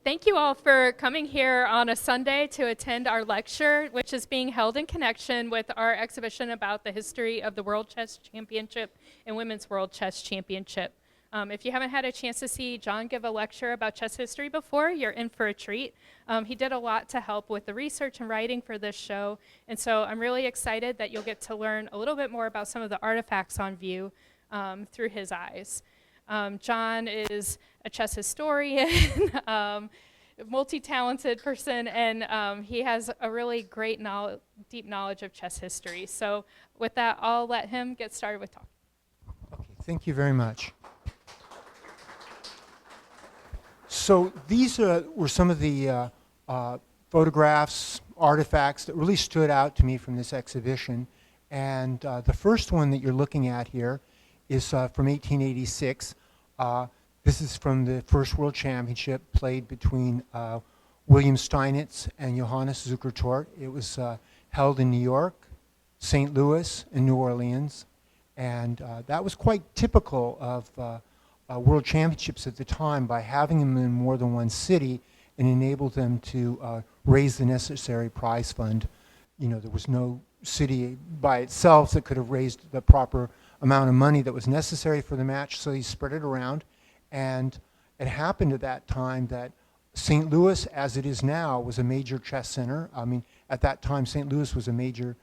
Thank you all for coming here on a Sunday to attend our lecture, which is being held in connection with our exhibition about the history of the World Chess Championship and Women's World Chess Championship. If you haven't had a chance to see John give a lecture about chess history before, you're in for a treat. He did a lot to help with the research and writing for this show, and so I'm really excited that you'll get to learn a little bit more about some of the artifacts on view through his eyes. John is a chess historian, multi-talented person, and he has a really great deep knowledge of chess history. So with that, I'll let him get started with talking. Okay, thank you very much. So these were some of the photographs, artifacts that really stood out to me from this exhibition. And the first one that you're looking at here is from 1886. This is from the first World Championship played between William Steinitz and Johannes Zukertort. It was held in New York, St. Louis, and New Orleans. And that was quite typical of World Championships at the time by having them in more than one city and enabled them to raise the necessary prize fund. You know, there was no city by itself that could have raised the proper amount of money that was necessary for the match, so he spread it around. And it happened at that time that St. Louis, as it is now, was a major chess center. I mean, at that time, St. Louis was a major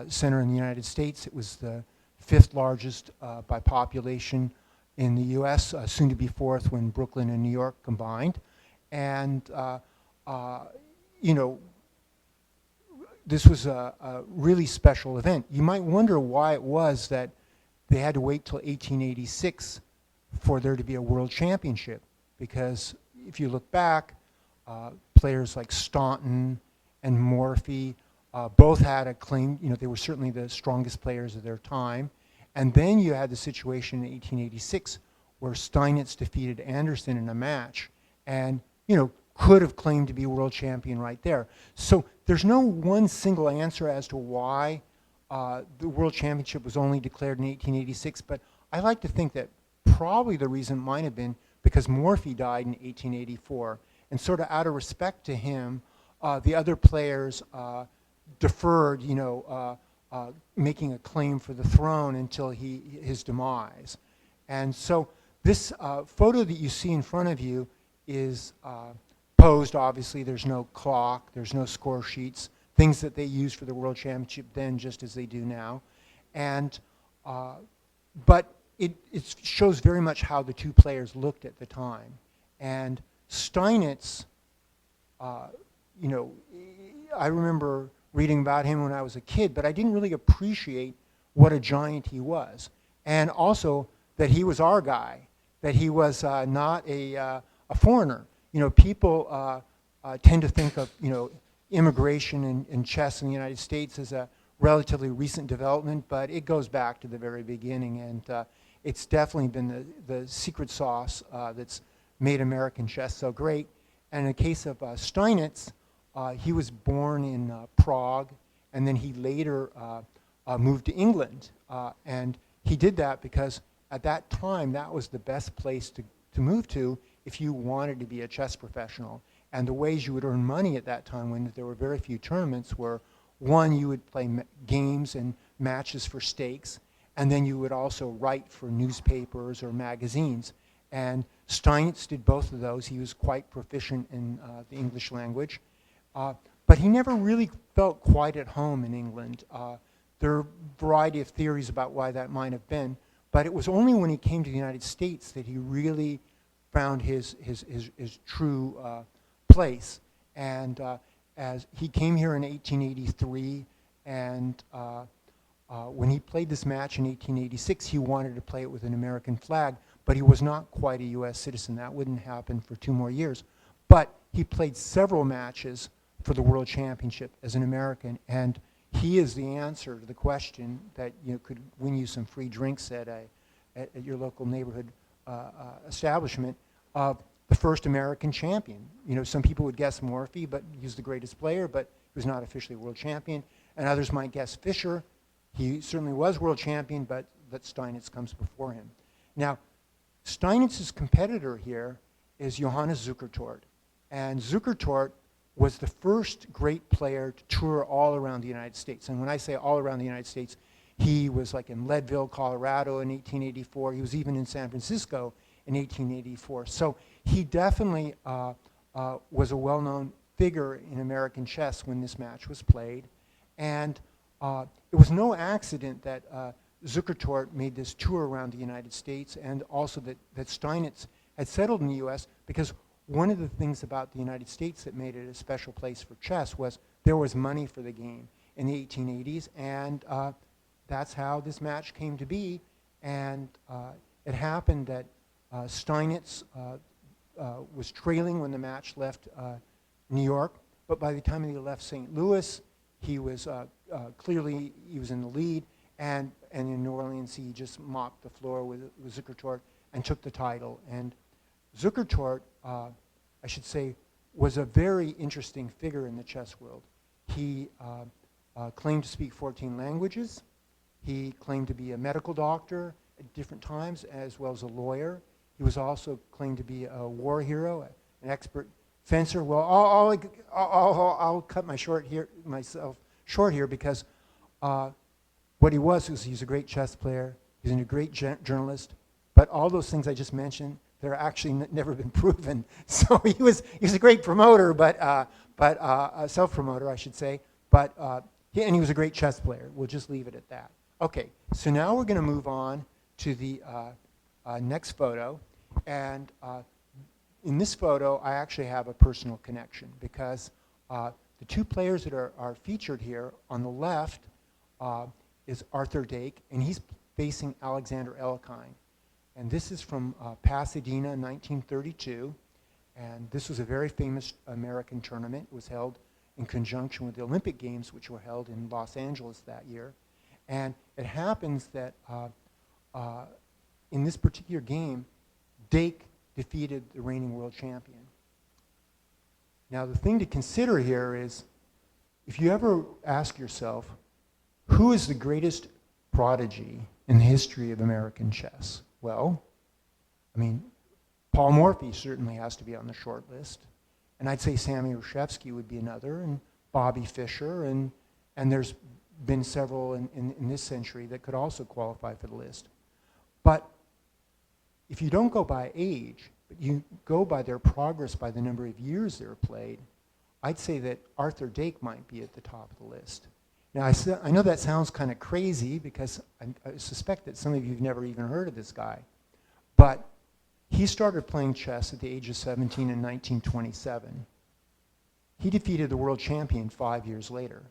center in the United States. It was the fifth largest by population in the U.S., soon to be fourth when Brooklyn and New York combined. And, you know, this was a really special event. You might wonder why it was that they had to wait till 1886 for there to be a world championship. Because if you look back, players like Staunton and Morphy both had a claim. You know, they were certainly the strongest players of their time. And then you had the situation in 1886 where Steinitz defeated Anderson in a match and, you know, could have claimed to be world champion right there. So there's no one single answer as to why the world championship was only declared in 1886, but I like to think that probably the reason might have been because Morphy died in 1884. And sort of out of respect to him, the other players deferred, you know, making a claim for the throne until his demise. And so this photo that you see in front of you is posed. Obviously, there's no clock, there's no score sheets, things that they used for the World Championship then just as they do now. And, but it shows very much how the two players looked at the time. And Steinitz, you know, I remember reading about him when I was a kid, but I didn't really appreciate what a giant he was. And also that he was our guy, that he was not a foreigner. You know, people tend to think of, you know, immigration in chess in the United States as a relatively recent development, but it goes back to the very beginning, and it's definitely been the secret sauce that's made American chess so great. And in the case of Steinitz, he was born in Prague, and then he later moved to England. And he did that because at that time, that was the best place to move to if you wanted to be a chess professional. And the ways you would earn money at that time, when there were very few tournaments, were one, you would play games and matches for stakes, and then you would also write for newspapers or magazines. And Steinitz did both of those. He was quite proficient in the English language. But he never really felt quite at home in England. There are a variety of theories about why that might have been, but it was only when he came to the United States that he really found his true place. And as he came here in 1883, and when he played this match in 1886, he wanted to play it with an American flag, but he was not quite a U.S. citizen. That wouldn't happen for 2 more years. But he played several matches for the World Championship as an American, and he is the answer to the question that, you know, could win you some free drinks at your local neighborhood establishment of the first American champion. You know, some people would guess Morphy, but he's the greatest player, but he was not officially world champion. And others might guess Fischer. He certainly was world champion, but that Steinitz comes before him. Now, Steinitz's competitor here is Johannes Zukertort. And Zukertort was the first great player to tour all around the United States. And when I say all around the United States, he was like in Leadville, Colorado in 1884. He was even in San Francisco in 1884. So he definitely was a well-known figure in American chess when this match was played. And it was no accident that Zukertort made this tour around the United States, and also that Steinitz had settled in the US, because one of the things about the United States that made it a special place for chess was there was money for the game in the 1880s, and that's how this match came to be. And it happened that Steinitz was trailing when the match left New York, but by the time he left St. Louis, he was clearly he was in the lead, and in New Orleans he just mopped the floor with Zukertort and took the title. And Zukertort, I should say, was a very interesting figure in the chess world. He claimed to speak 14 languages. He claimed to be a medical doctor at different times, as well as a lawyer. He was also claimed to be a war hero, an expert fencer. Well, I'll cut myself short here, because what he was he's a great chess player. He's a great journalist. But all those things I just mentioned, they're actually never been proven. So he was a great promoter, but a self-promoter, I should say. And he was a great chess player. We'll just leave it at that. Okay, so now we're going to move on to the next photo. And in this photo, I actually have a personal connection, because the two players that are featured here on the left is Arthur Dake, and he's facing Alexander Elkine. And this is from Pasadena, 1932. And this was a very famous American tournament. It was held in conjunction with the Olympic Games, which were held in Los Angeles that year. And it happens that in this particular game, Dake defeated the reigning world champion. Now, the thing to consider here is, if you ever ask yourself, who is the greatest prodigy in the history of American chess? Well, I mean, Paul Morphy certainly has to be on the short list. And I'd say Sammy Reshevsky would be another, and Bobby Fischer, and there's been several in this century that could also qualify for the list. But if you don't go by age, but you go by their progress, by the number of years they're played, I'd say that Arthur Dake might be at the top of the list. Now, I know that sounds kind of crazy, because I suspect that some of you have never even heard of this guy. But he started playing chess at the age of 17 in 1927. He defeated the world champion 5 years later.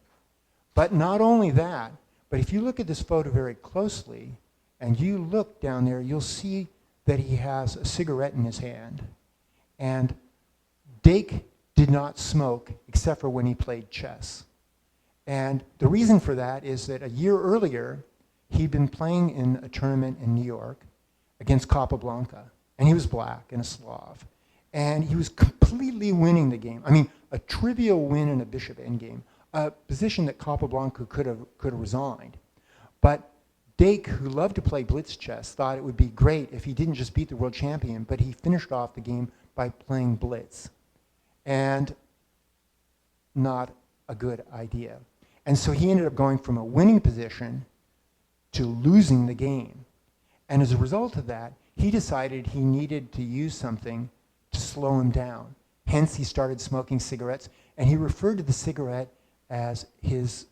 But not only that, but if you look at this photo very closely, and you look down there, you'll see that he has a cigarette in his hand. And Dake did not smoke except for when he played chess. And the reason for that is that a year earlier, he'd been playing in a tournament in New York against Capablanca. And he was black and a Slav. And he was completely winning the game. I mean, a trivial win in a bishop endgame, a position that Capablanca could have resigned. But Dake, who loved to play blitz chess, thought it would be great if he didn't just beat the world champion, but he finished off the game by playing blitz. And not a good idea. And so he ended up going from a winning position to losing the game. And as a result of that, he decided he needed to use something to slow him down. Hence, he started smoking cigarettes, and he referred to the cigarette as his,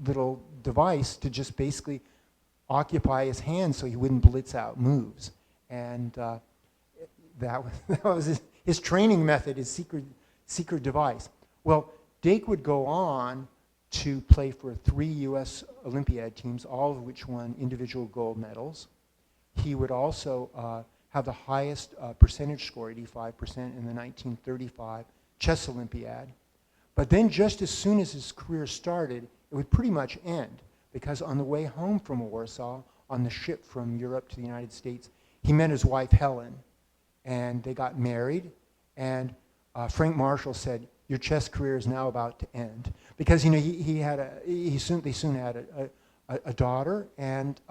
little device to just basically occupy his hand so he wouldn't blitz out moves. And that was his training method, his secret device. Well, Dake would go on to play for 3 U.S. Olympiad teams, all of which won individual gold medals. He would also have the highest percentage score, 85%, in the 1935 Chess Olympiad. But then just as soon as his career started, it would pretty much end, because on the way home from Warsaw, on the ship from Europe to the United States, he met his wife, Helen, and they got married. And Frank Marshall said, "Your chess career is now about to end," because they soon had a daughter, and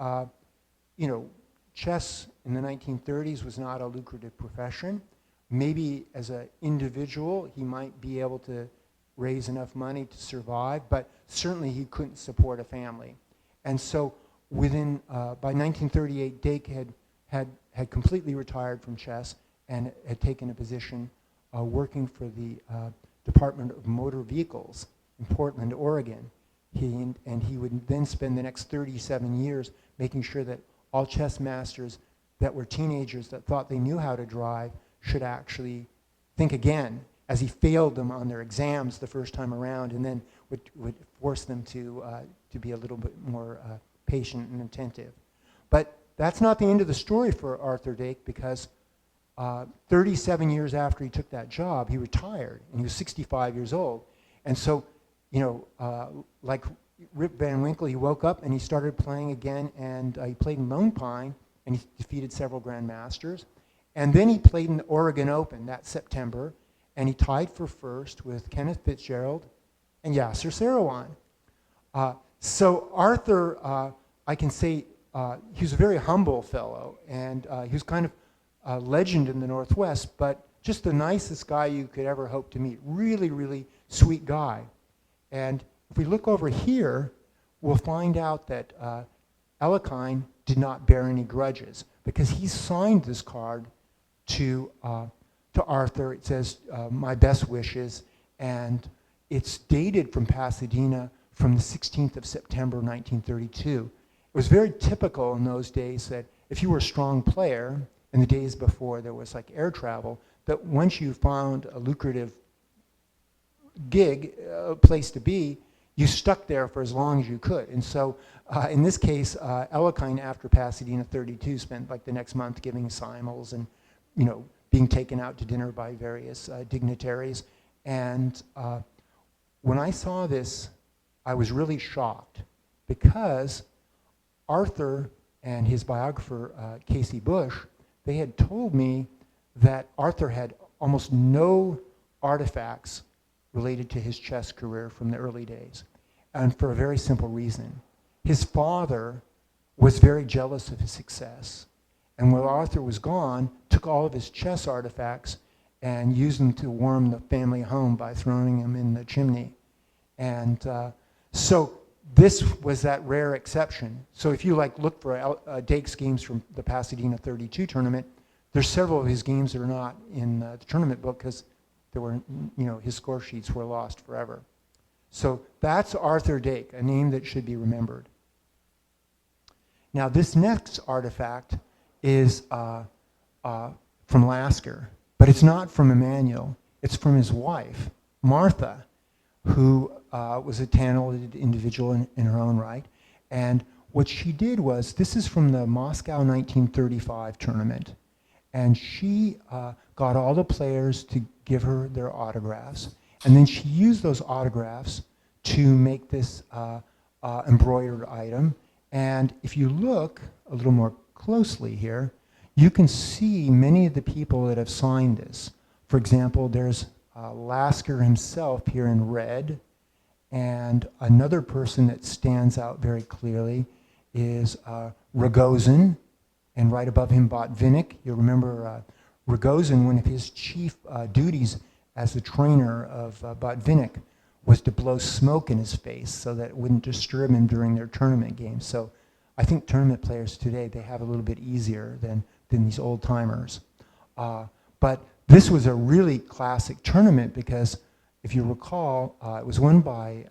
chess in the 1930s was not a lucrative profession. maybe as an individual, he might be able to raise enough money to survive, but certainly he couldn't support a family. And so by 1938, Dake had completely retired from chess and had taken a position working for the Department of Motor Vehicles in Portland, Oregon. He would then spend the next 37 years making sure that all chess masters that were teenagers that thought they knew how to drive should actually think again, as he failed them on their exams the first time around, and then would force them to be a little bit more patient and attentive. But that's not the end of the story for Arthur Dake, because 37 years after he took that job, he retired, and he was 65 years old. And so, like Rip Van Winkle, he woke up and he started playing again, and he played in Lone Pine, and he defeated several grandmasters. And then he played in the Oregon Open that September, and he tied for first with Kenneth Fitzgerald and Yasser Seirawan. So Arthur, I can say, he was a very humble fellow, and he was kind of a legend in the Northwest, but just the nicest guy you could ever hope to meet. Really, really sweet guy. And if we look over here, we'll find out that Alekhine did not bear any grudges, because he signed this card to Arthur. It says, "My best wishes," and it's dated from Pasadena from the 16th of September, 1932. It was very typical in those days that if you were a strong player, in the days before there was like air travel, that once you found a lucrative gig, a place to be, you stuck there for as long as you could. And so in this case, Alekhine, after Pasadena 32, spent like the next month giving simul's and being taken out to dinner by various dignitaries. And when I saw this, I was really shocked, because Arthur and his biographer, Casey Bush, they had told me that Arthur had almost no artifacts related to his chess career from the early days, and for a very simple reason. His father was very jealous of his success, and when Arthur was gone, took all of his chess artifacts and used them to warm the family home by throwing them in the chimney. And so this was that rare exception. So if you look for Dake's games from the Pasadena 32 tournament, there's several of his games that are not in the tournament book because there were, his score sheets were lost forever. So that's Arthur Dake, a name that should be remembered. Now this next artifact is from Lasker, but it's not from Emanuel. It's from his wife, Martha, who was a talented individual in her own right. And what she did was, this is from the Moscow 1935 tournament, and she got all the players to give her their autographs, and then she used those autographs to make this embroidered item. And if you look a little more closely here, you can see many of the people that have signed this. For example, there's Lasker himself here in red, and another person that stands out very clearly is Rogozin, and right above him Botvinnik. You remember Rogozin, one of his chief duties as the trainer of Botvinnik was to blow smoke in his face so that it wouldn't disturb him during their tournament games. So I think tournament players today, they have a little bit easier than these old timers. But this was a really classic tournament because, if you recall, it was won by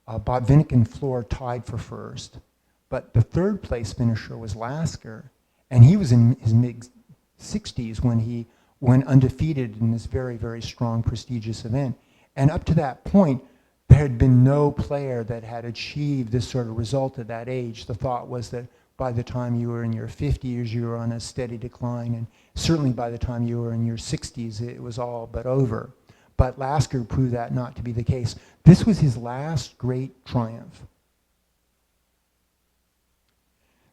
Botvinnik and Floor tied for first. But the third place finisher was Lasker, and he was in his mid-60s when he went undefeated in this very, very strong, prestigious event. And up to that point, there had been no player that had achieved this sort of result at that age. The thought was that by the time you were in your 50s, you were on a steady decline, and certainly by the time you were in your 60s, it was all but over. But Lasker proved that not to be the case. This was his last great triumph.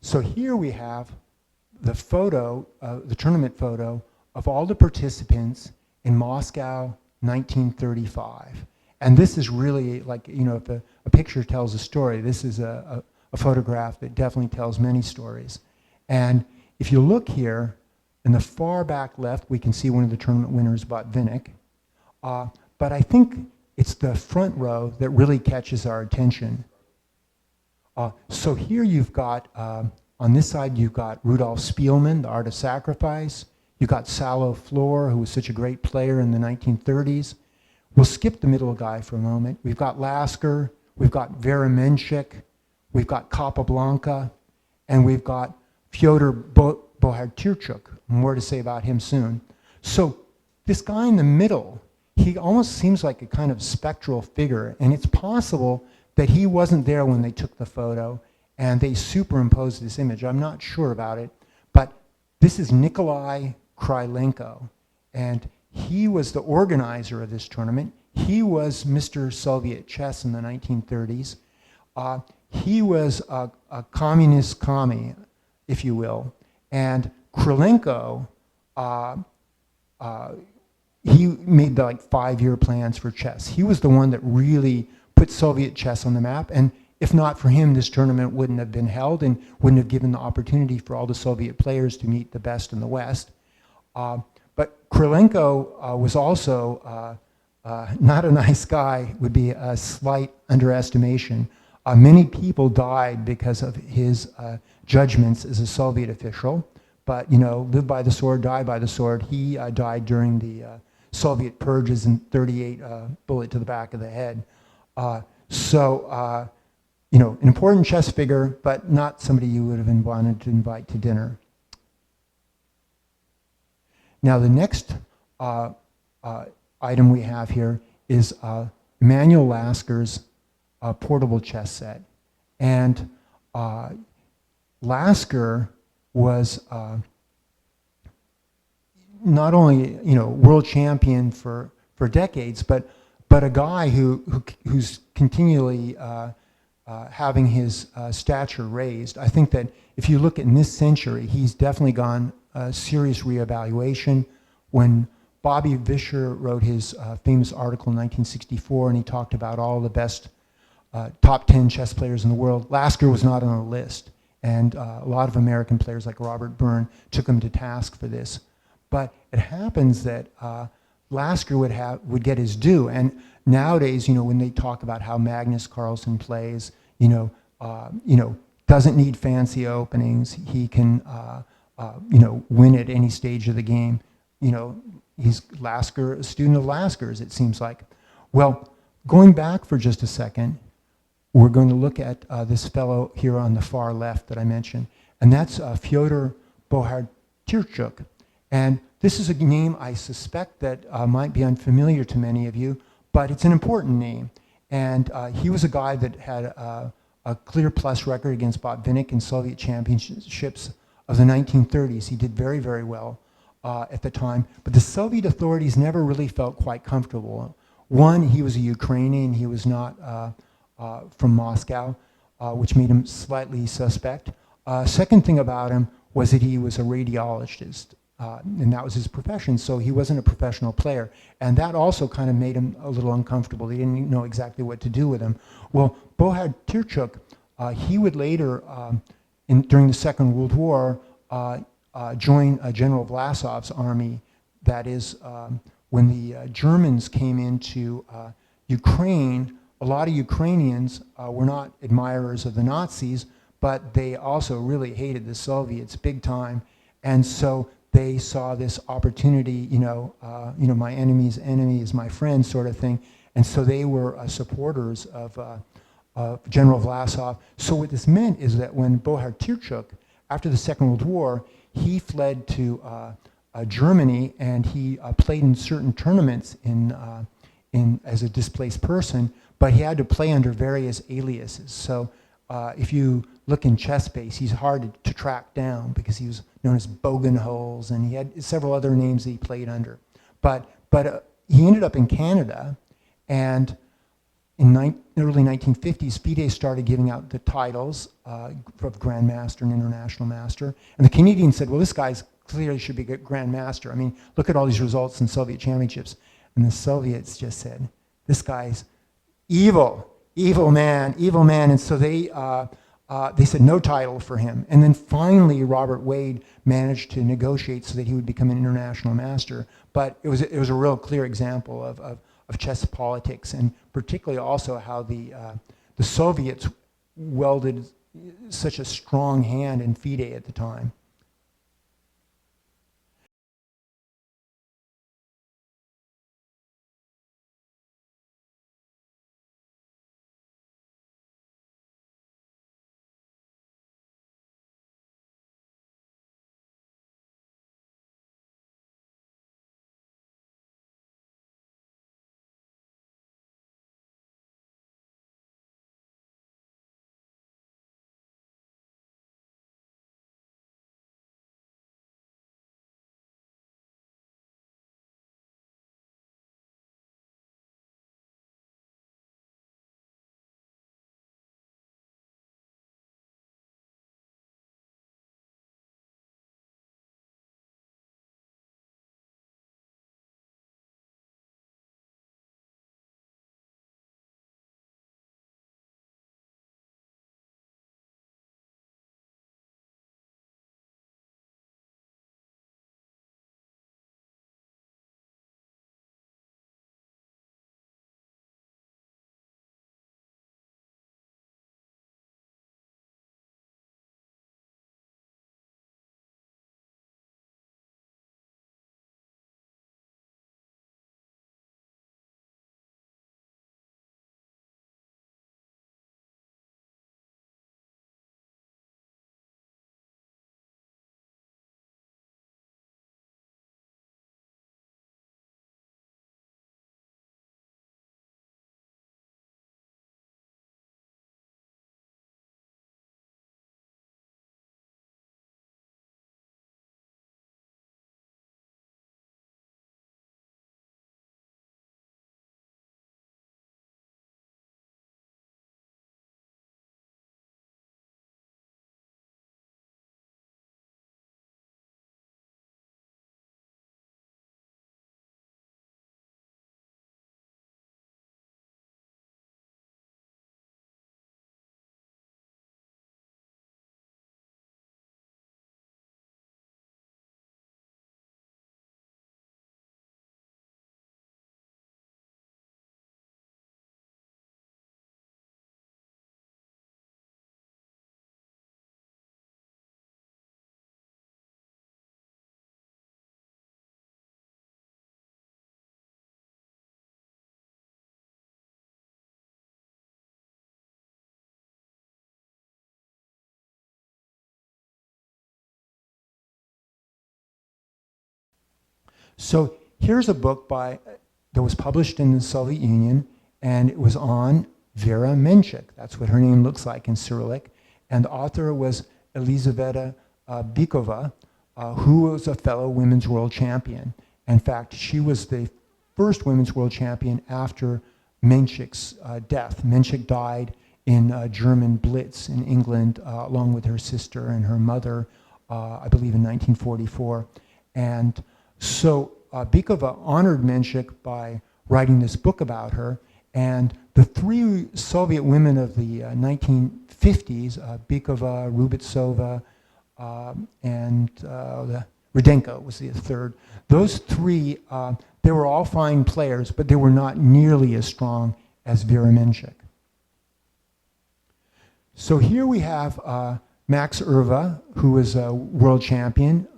So here we have the photo, the tournament photo of all the participants in Moscow 1935. And this is really like, if a picture tells a story, this is a photograph that definitely tells many stories. And if you look here, In the far back left, we can see one of the tournament winners, Botvinnik. But I think it's the front row that really catches our attention. So here you've got, on this side, you've got Rudolf Spielmann, The Art of Sacrifice. You've got Salo Flor, who was such a great player in the 1930s. We'll skip the middle guy for a moment. We've got Lasker, we've got Vera Menchik, we've got Capablanca, and we've got Fyodor Bohdarchuk. More to say about him soon. So this guy in the middle, he almost seems like a kind of spectral figure, and it's possible that he wasn't there when they took the photo and they superimposed this image. I'm not sure about it, but this is Nikolai Krylenko, and he was the organizer of this tournament. He was Mr. Soviet Chess in the 1930s. He was a communist commie, if you will, and Krylenko, he made the 5-year plans for chess. He was the one that really put Soviet chess on the map, and if not for him, this tournament wouldn't have been held and wouldn't have given the opportunity for all the Soviet players to meet the best in the West. But Krylenko was also not a nice guy, would be a slight underestimation. Many people died because of his judgments as a Soviet official, but live by the sword, die by the sword. He died during the Soviet purges in '38, bullet to the back of the head. An important chess figure, but not somebody you would have wanted to invite to dinner. Now the next item we have here is Emanuel Lasker's portable chess set. And Lasker was not only world champion for decades, but a guy who's continually having his stature raised. I think that if you look at in this century, he's definitely gone a serious reevaluation. When Bobby Fischer wrote his famous article in 1964, and he talked about all the best top 10 chess players in the world, Lasker was not on the list. And a lot of American players like Robert Byrne took him to task for this. But it happens that Lasker would get his due. And nowadays, when they talk about how Magnus Carlsen plays, doesn't need fancy openings. He can, win at any stage of the game. He's Lasker, a student of Lasker's, it seems like. Well, going back for just a second, we're going to look at this fellow here on the far left that I mentioned, and that's Fyodor Bohdarchuk. And this is a name I suspect that might be unfamiliar to many of you, but it's an important name. And he was a guy that had a clear plus record against Botvinnik in Soviet championships of the 1930s. He did very, very well at the time, but the Soviet authorities never really felt quite comfortable. One, he was a Ukrainian, he was not from Moscow, which made him slightly suspect. Second thing about him was that he was a radiologist, and that was his profession, so he wasn't a professional player. And that also kind of made him a little uncomfortable. They didn't know exactly what to do with him. Well, Bohdarchuk, he would later, during the Second World War, join General Vlasov's army. That is, when the Germans came into Ukraine, a lot of Ukrainians were not admirers of the Nazis, but they also really hated the Soviets big time. And so they saw this opportunity, my enemy's enemy is my friend sort of thing. And so they were supporters of General Vlasov. So what this meant is that when Bohdarchuk, after the Second World War, he fled to Germany, and he played in certain tournaments as a displaced person, but he had to play under various aliases. So if you look in ChessBase, he's hard to track down because he was known as Bogenholz, and he had several other names that he played under. But he ended up in Canada, and in the early 1950s, FIDE started giving out the titles of grandmaster and international master. And the Canadians said, well, this guy's clearly should be a grandmaster. I mean, look at all these results in Soviet championships. And the Soviets just said, this guy's evil man. And so they they said no title for him. And then finally, Robert Wade managed to negotiate so that he would become an international master. But it was a real clear example of chess politics, and particularly also how the Soviets welded such a strong hand in FIDE at the time. So here's a book that was published in the Soviet Union, and it was on Vera Menchik. That's what her name looks like in Cyrillic. And the author was Elizaveta Bykova, who was a fellow women's world champion. In fact, she was the first women's world champion after Menchik's death. Menchik died in German Blitz in England, along with her sister and her mother, I believe in 1944. And so Bykova honored Menchik by writing this book about her. And the three Soviet women of the 1950s, Bykova, Rubitsova, and Rudenko was the third. Those three, they were all fine players, but they were not nearly as strong as Vera Menchik. So here we have Max Erva, who was a world champion,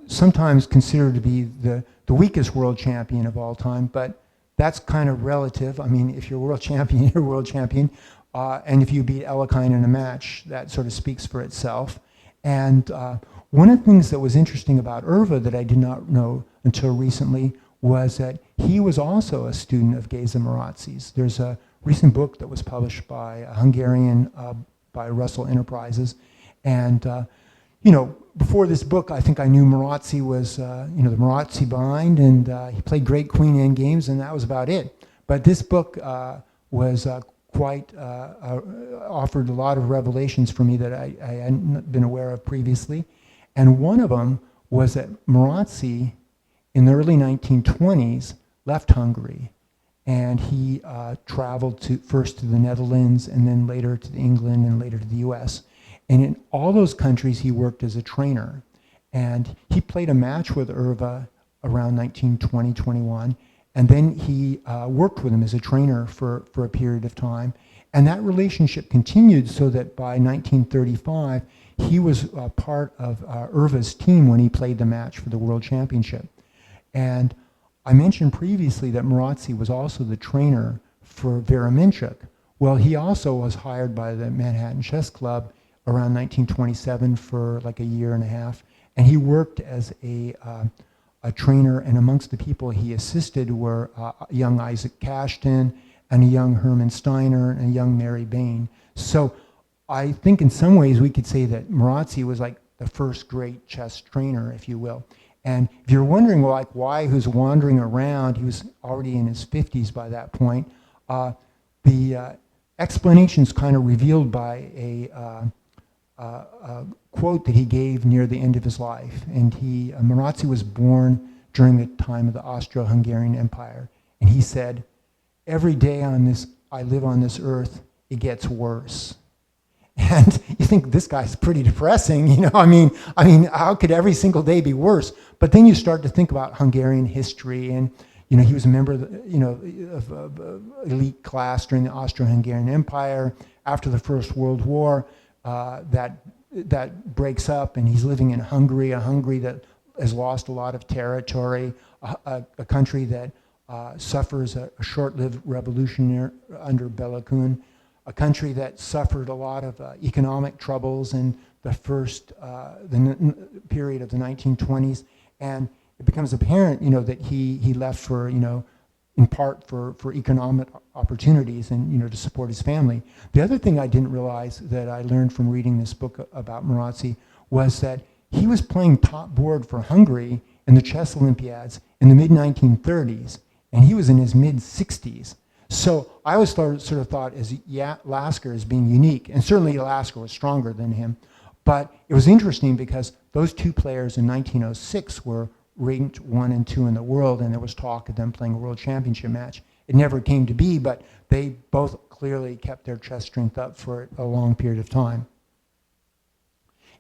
sometimes considered to be the weakest world champion of all time, but that's kind of relative. I mean, if you're world champion, you're world champion. And if you beat Alekhine in a match, that sort of speaks for itself. And one of the things that was interesting about Erva that I did not know until recently was that he was also a student of Geza Marazzi's. There's a recent book that was published by a Hungarian, by Russell Enterprises. And, you know, before this book, I think I knew Marazzi was, you know, the Marazzi bind, and he played great queen end games, and that was about it. But this book was quite, offered a lot of revelations for me that I hadn't been aware of previously. And one of them was that Marazzi, in the early 1920s, left Hungary and he traveled first to the Netherlands and then later to England and later to the US. And in all those countries, he worked as a trainer. And he played a match with Irva around 1920, 21, and then he worked with him as a trainer for a period of time. And that relationship continued so that by 1935, he was part of Irva's team when he played the match for the World Championship. And I mentioned previously that Marazzi was also the trainer for Vera Minchuk. Well, he also was hired by the Manhattan Chess Club around 1927 for like a year and a half. And he worked as a trainer, and amongst the people he assisted were young Isaac Cashton and a young Hermann Steiner and a young Mary Bain. So I think in some ways we could say that Marazzi was like the first great chess trainer, if you will. And if you're wondering, well, like why he was wandering around, he was already in his 50s by that point. The explanation's kind of revealed by a quote that he gave near the end of his life. And Marazzi was born during the time of the Austro-Hungarian Empire. And he said, "Every day I live on this earth, it gets worse." And you think this guy's pretty depressing, you know? I mean, how could every single day be worse? But then you start to think about Hungarian history, and he was a member of the, elite class during the Austro-Hungarian Empire. After the First World War, that breaks up, and he's living in Hungary, a Hungary that has lost a lot of territory, a country that suffers a short-lived revolution under Bela Kun, a country that suffered a lot of economic troubles in the first period of the 1920s, and it becomes apparent, that he left for, in part for economic opportunities and to support his family. The other thing I didn't realize that I learned from reading this book about Marazzi was that he was playing top board for Hungary in the chess Olympiads in the mid-1930s, and he was in his mid-60s. So I always sort of thought Lasker as being unique, and certainly Lasker was stronger than him. But it was interesting because those two players in 1906 were ranked 1 and 2 in the world, and there was talk of them playing a world championship match. It never came to be, but they both clearly kept their chess strength up for a long period of time.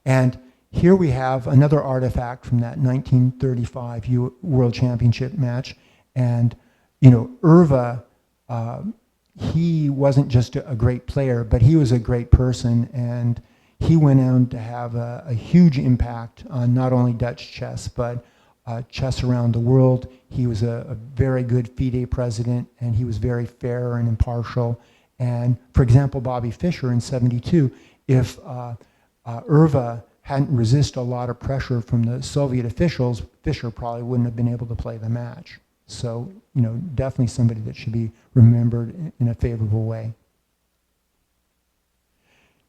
And here we have another artifact from that 1935 World Championship match. And, Irva, he wasn't just a great player, but he was a great person, and he went on to have a huge impact on not only Dutch chess, but chess around the world. He was a very good FIDE president, and he was very fair and impartial. And for example, Bobby Fischer in '72, if Irva hadn't resisted a lot of pressure from the Soviet officials, Fischer probably wouldn't have been able to play the match. So, definitely somebody that should be remembered in a favorable way.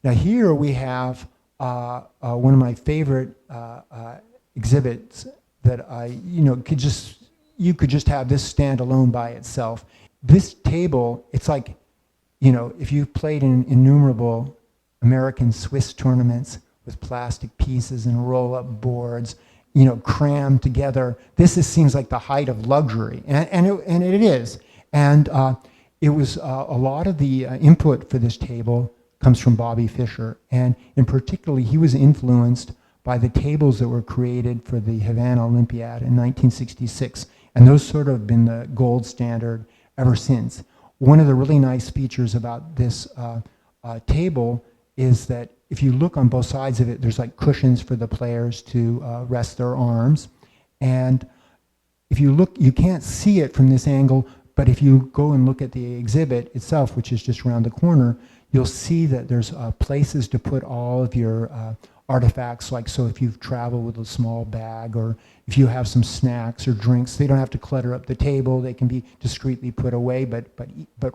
Now here we have one of my favorite exhibits that you could just have this stand alone by itself. This table, it's like, if you've played in innumerable American Swiss tournaments with plastic pieces and roll-up boards, crammed together, seems like the height of luxury, and it is. And it was a lot of the input for this table comes from Bobby Fischer, and in particular, he was influenced by the tables that were created for the Havana Olympiad in 1966, and those sort of been the gold standard ever since. One of the really nice features about this table is that if you look on both sides of it, there's like cushions for the players to rest their arms, and if you look, you can't see it from this angle, but if you go and look at the exhibit itself, which is just around the corner, you'll see that there's places to put all of your artifacts, like so if you've traveled with a small bag, or if you have some snacks or drinks, they don't have to clutter up the table. They can be discreetly put away, but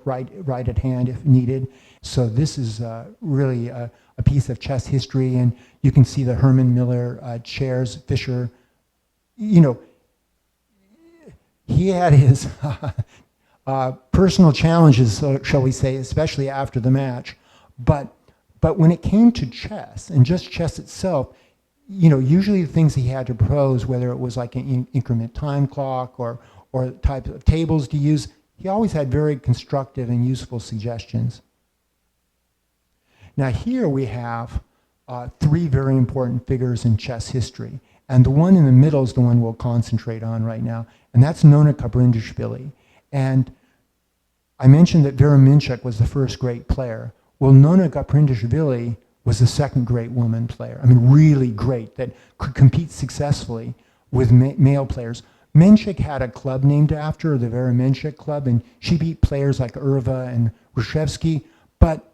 right at hand if needed. So this is really a piece of chess history, and you can see the Herman Miller chairs. Fischer, he had his personal challenges, shall we say, especially after the match, but when it came to chess and just chess itself, usually the things he had to propose, whether it was like an increment time clock or type of tables to use, he always had very constructive and useful suggestions. Now here we have three very important figures in chess history. And the one in the middle is the one we'll concentrate on right now, and that's Nona Kabrindishvili. And I mentioned that Vera Minchuk was the first great player. Well, Nona Kabrindishvili was the second great woman player. I mean, really great, that could compete successfully with male players. Minchuk had a club named after her, the Vera Minchuk Club, and she beat players like Urva and Reshevsky. But,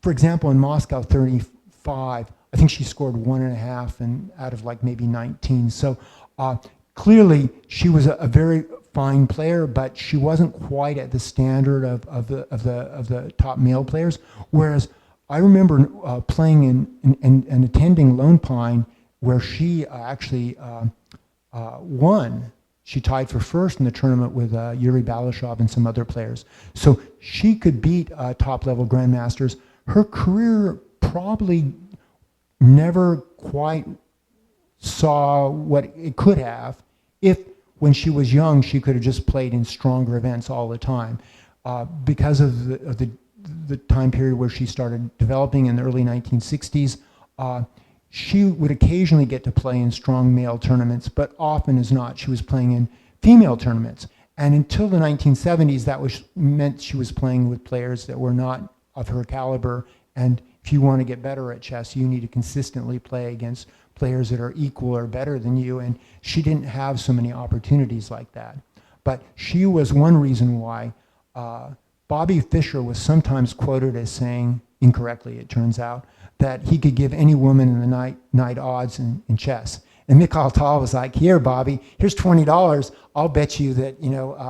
for example, in Moscow 35, I think she scored 1.5 and out of like maybe 19. So clearly she was a very fine player, but she wasn't quite at the standard of the top male players. Whereas I remember playing and attending Lone Pine, where she actually won. She tied for first in the tournament with Yuri Balashov and some other players. So she could beat top-level grandmasters. Her career probably never quite saw what it could have if, when she was young, she could have just played in stronger events all the time. Because of the time period where she started developing in the early 1960s, she would occasionally get to play in strong male tournaments, but often as not, she was playing in female tournaments. And until the 1970s, that meant she was playing with players that were not of her caliber. And if you want to get better at chess, you need to consistently play against players that are equal or better than you. And she didn't have so many opportunities like that. But she was one reason why Bobby Fischer was sometimes quoted as saying, incorrectly it turns out, that he could give any woman in the night odds in chess. And Mikhail Tal was like, here, Bobby, here's $20. I'll bet you that,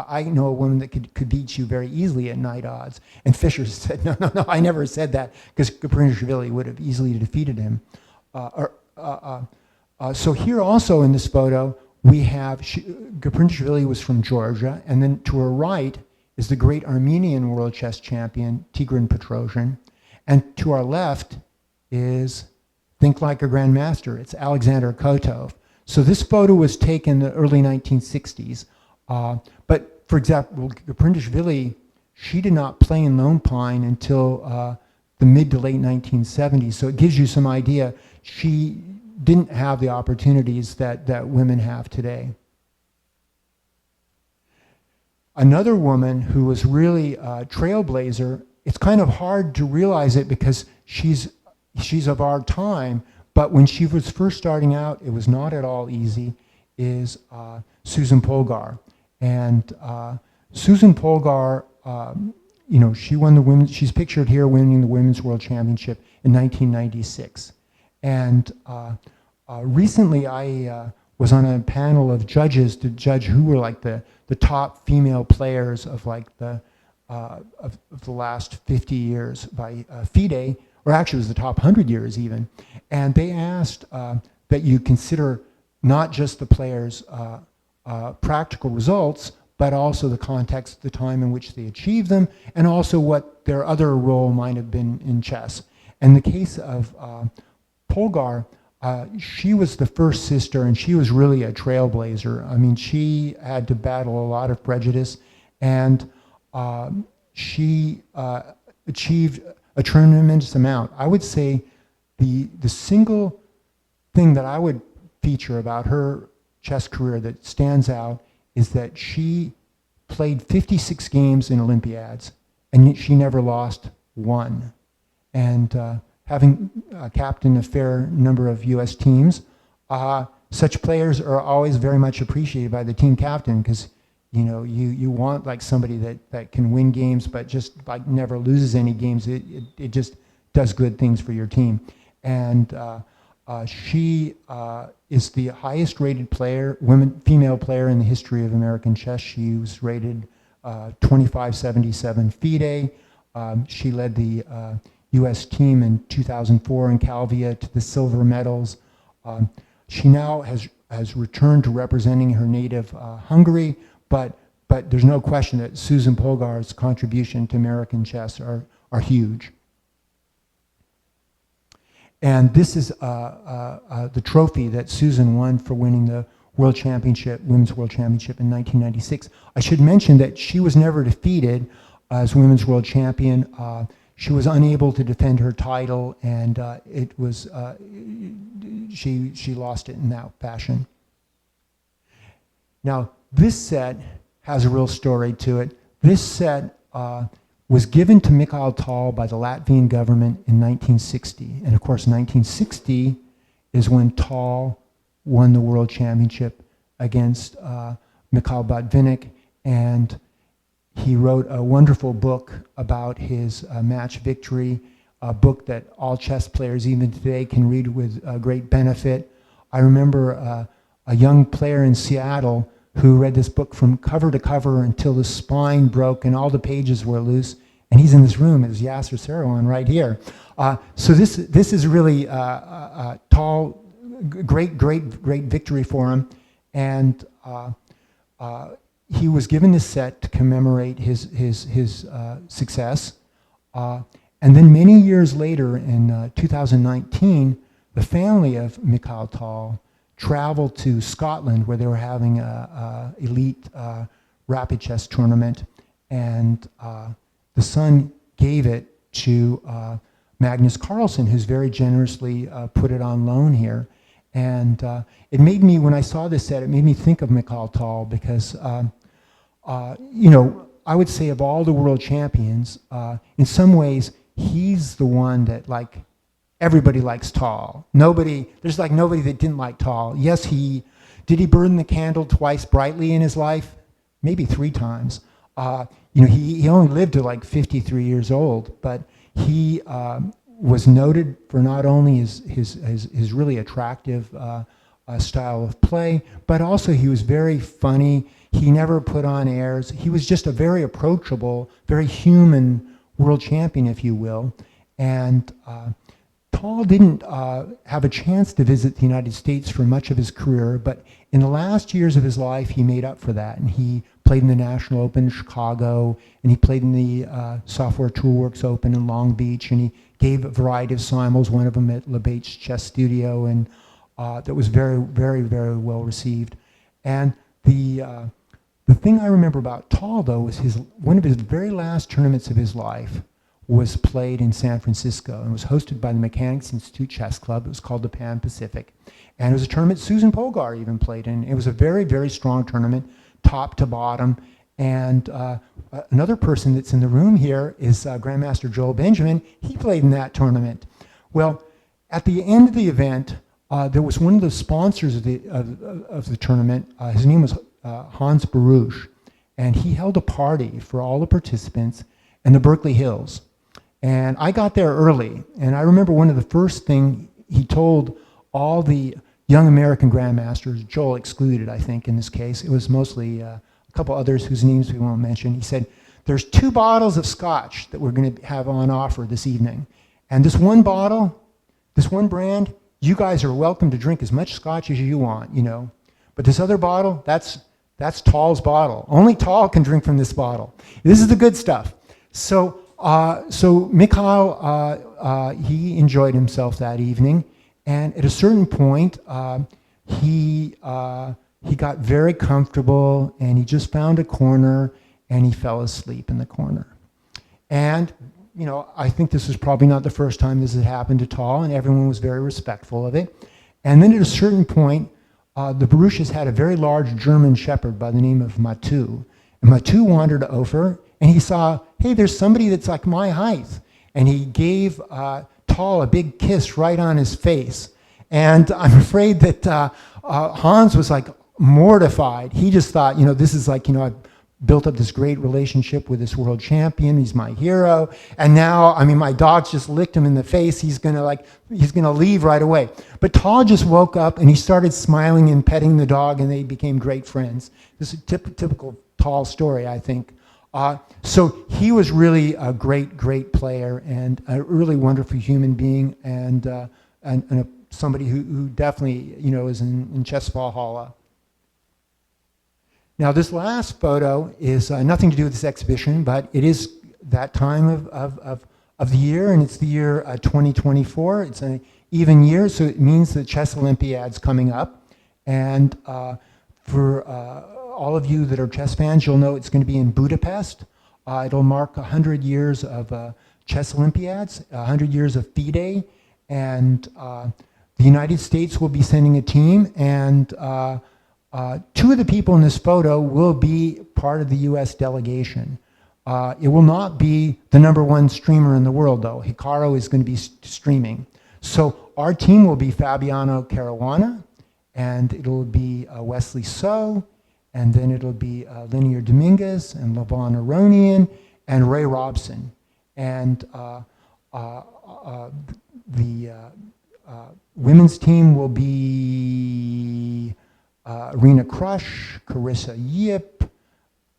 I know a woman that could beat you very easily at night odds. And Fischer said, no, I never said that, because Kabrindishvili would have easily defeated him. So here also in this photo, we have, Kabrindishvili was from Georgia, and then to her right is the great Armenian world chess champion, Tigran Petrosian. And to our left is, think like a grandmaster, it's Alexander Kotov. So this photo was taken in the early 1960s. But for example, Kabrindishvili, she did not play in Lone Pine until the mid to late 1970s. So it gives you some idea. She didn't have the opportunities that women have today. Another woman who was really a trailblazer, it's kind of hard to realize it because she's of our time, but when she was first starting out, it was not at all easy, is Susan Polgar. And Susan Polgar, she won the women's, she's pictured here winning the Women's World Championship in 1996. And recently I was on a panel of judges to judge who were like the top female players of like of the last 50 years by FIDE, or actually it was the top 100 years even. And they asked that you consider not just the players' practical results, but also the context, the time in which they achieved them, and also what their other role might have been in chess. In the case of Polgar, she was the first sister, and she was really a trailblazer. I mean, she had to battle a lot of prejudice, and she achieved a tremendous amount. I would say the single thing that I would feature about her chess career that stands out is that she played 56 games in Olympiads, and she never lost one. And having captained a fair number of U.S. teams, such players are always very much appreciated by the team captain, because you want like somebody that can win games but just like never loses any games. It just does good things for your team. And she is the highest rated female player in the history of American chess. She was rated 2577 FIDE. She led the U.S. team in 2004 in Calvia to the silver medals. She now has returned to representing her native Hungary, but there's no question that Susan Polgar's contribution to American chess are huge. And this is the trophy that Susan won for winning the World Championship, Women's World Championship in 1996. I should mention that she was never defeated as Women's World Champion. She was unable to defend her title, and she lost it in that fashion. Now, this set has a real story to it. This set was given to Mikhail Tal by the Latvian government in 1960. And of course, 1960 is when Tal won the World Championship against Mikhail Botvinnik, and he wrote a wonderful book about his match victory, a book that all chess players even today can read with great benefit. I remember a young player in Seattle who read this book from cover to cover until the spine broke and all the pages were loose, and he's in this room. It's Yasser Seirawan right here. So this is really Tal, great victory for him, and he was given this set to commemorate his success. And then many years later, in 2019, the family of Mikhail Tal traveled to Scotland, where they were having an elite rapid chess tournament, and the son gave it to Magnus Carlsen, who's very generously put it on loan here. And it made me, when I saw this set, it made me think of Mikhail Tal, because I would say of all the world champions, in some ways, he's the one that, like, everybody likes Tal. There's like nobody that didn't like Tal. Yes, did he burn the candle twice brightly in his life? Maybe 3 times. He only lived to like 53 years old, but he was noted for not only his really attractive style of play, but also he was very funny. He never put on airs. He was just a very approachable, very human world champion, if you will. And Tal didn't have a chance to visit the United States for much of his career, but in the last years of his life, he made up for that. And he played in the National Open in Chicago, and he played in the Software Toolworks Open in Long Beach, and he gave a variety of simul's, one of them at LeBates Chess Studio, and that was very, very, very well received. And the thing I remember about Tal, though, was one of his very last tournaments of his life was played in San Francisco and was hosted by the Mechanics Institute Chess Club. It was called the Pan Pacific. And it was a tournament Susan Polgar even played in. It was a very, very strong tournament, top to bottom. And another person that's in the room here is Grandmaster Joel Benjamin. He played in that tournament. Well, at the end of the event, there was one of the sponsors of the tournament. His name was Hans Baruch, and he held a party for all the participants in the Berkeley Hills. And I got there early, and I remember one of the first things he told all the young American grandmasters, Joel excluded, I think, in this case. It was mostly a couple others whose names we won't mention. He said, there's 2 bottles of scotch that we're going to have on offer this evening. And this one bottle, this one brand, you guys are welcome to drink as much scotch as you want, But this other bottle, that's Tal's bottle. Only Tal can drink from this bottle. This is the good stuff. So Mikhail, he enjoyed himself that evening, and at a certain point, he got very comfortable, and he just found a corner, and he fell asleep in the corner. And I think this was probably not the first time this had happened to Tal, and everyone was very respectful of it. And then at a certain point, the Baruches had a very large German shepherd by the name of Matu. And Matu wandered over, and he saw, hey, there's somebody that's like my height. And he gave Tal a big kiss right on his face. And I'm afraid that Hans was like mortified. He just thought, this is like, I've built up this great relationship with this world champion. He's my hero. And now, my dog's just licked him in the face. He's gonna leave right away. But Tal just woke up and he started smiling and petting the dog, and they became great friends. This is a typical Tal story, I think. So he was really a great player and a really wonderful human being, and somebody who definitely, is in Chess Valhalla. Now, this last photo is nothing to do with this exhibition, but it is that time of the year, and it's the year 2024. It's an even year, so it means the Chess Olympiad's coming up. And for all of you that are chess fans, you'll know it's going to be in Budapest. It'll mark 100 years of chess Olympiads, 100 years of FIDE, and the United States will be sending a team, and two of the people in this photo will be part of the US delegation. It will not be the #1 streamer in the world, though. Hikaru is going to be streaming. So our team will be Fabiano Caruana, and it'll be Wesley So, and then it'll be Linear Dominguez and Levon Aronian and Ray Robson. And the women's team will be Rena Crush, Carissa Yip,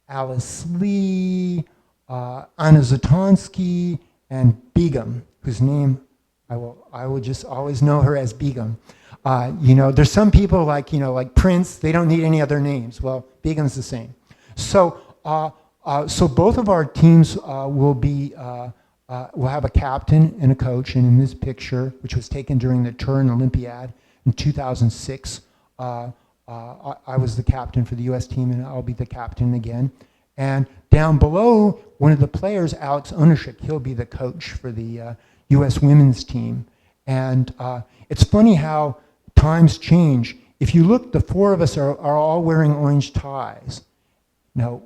Alice Lee, Anna Zatonsky, and Begum, whose name I will just always know her as Begum. There's some people like Prince, they don't need any other names. Well, Begum's the same. So both of our teams will have a captain and a coach. And in this picture, which was taken during the Turin Olympiad in 2006, I was the captain for the U.S. team, and I'll be the captain again. And down below, one of the players, Alex Onyshik, he'll be the coach for the U.S. women's team. And it's funny how times change. If you look, the four of us are all wearing orange ties. Now,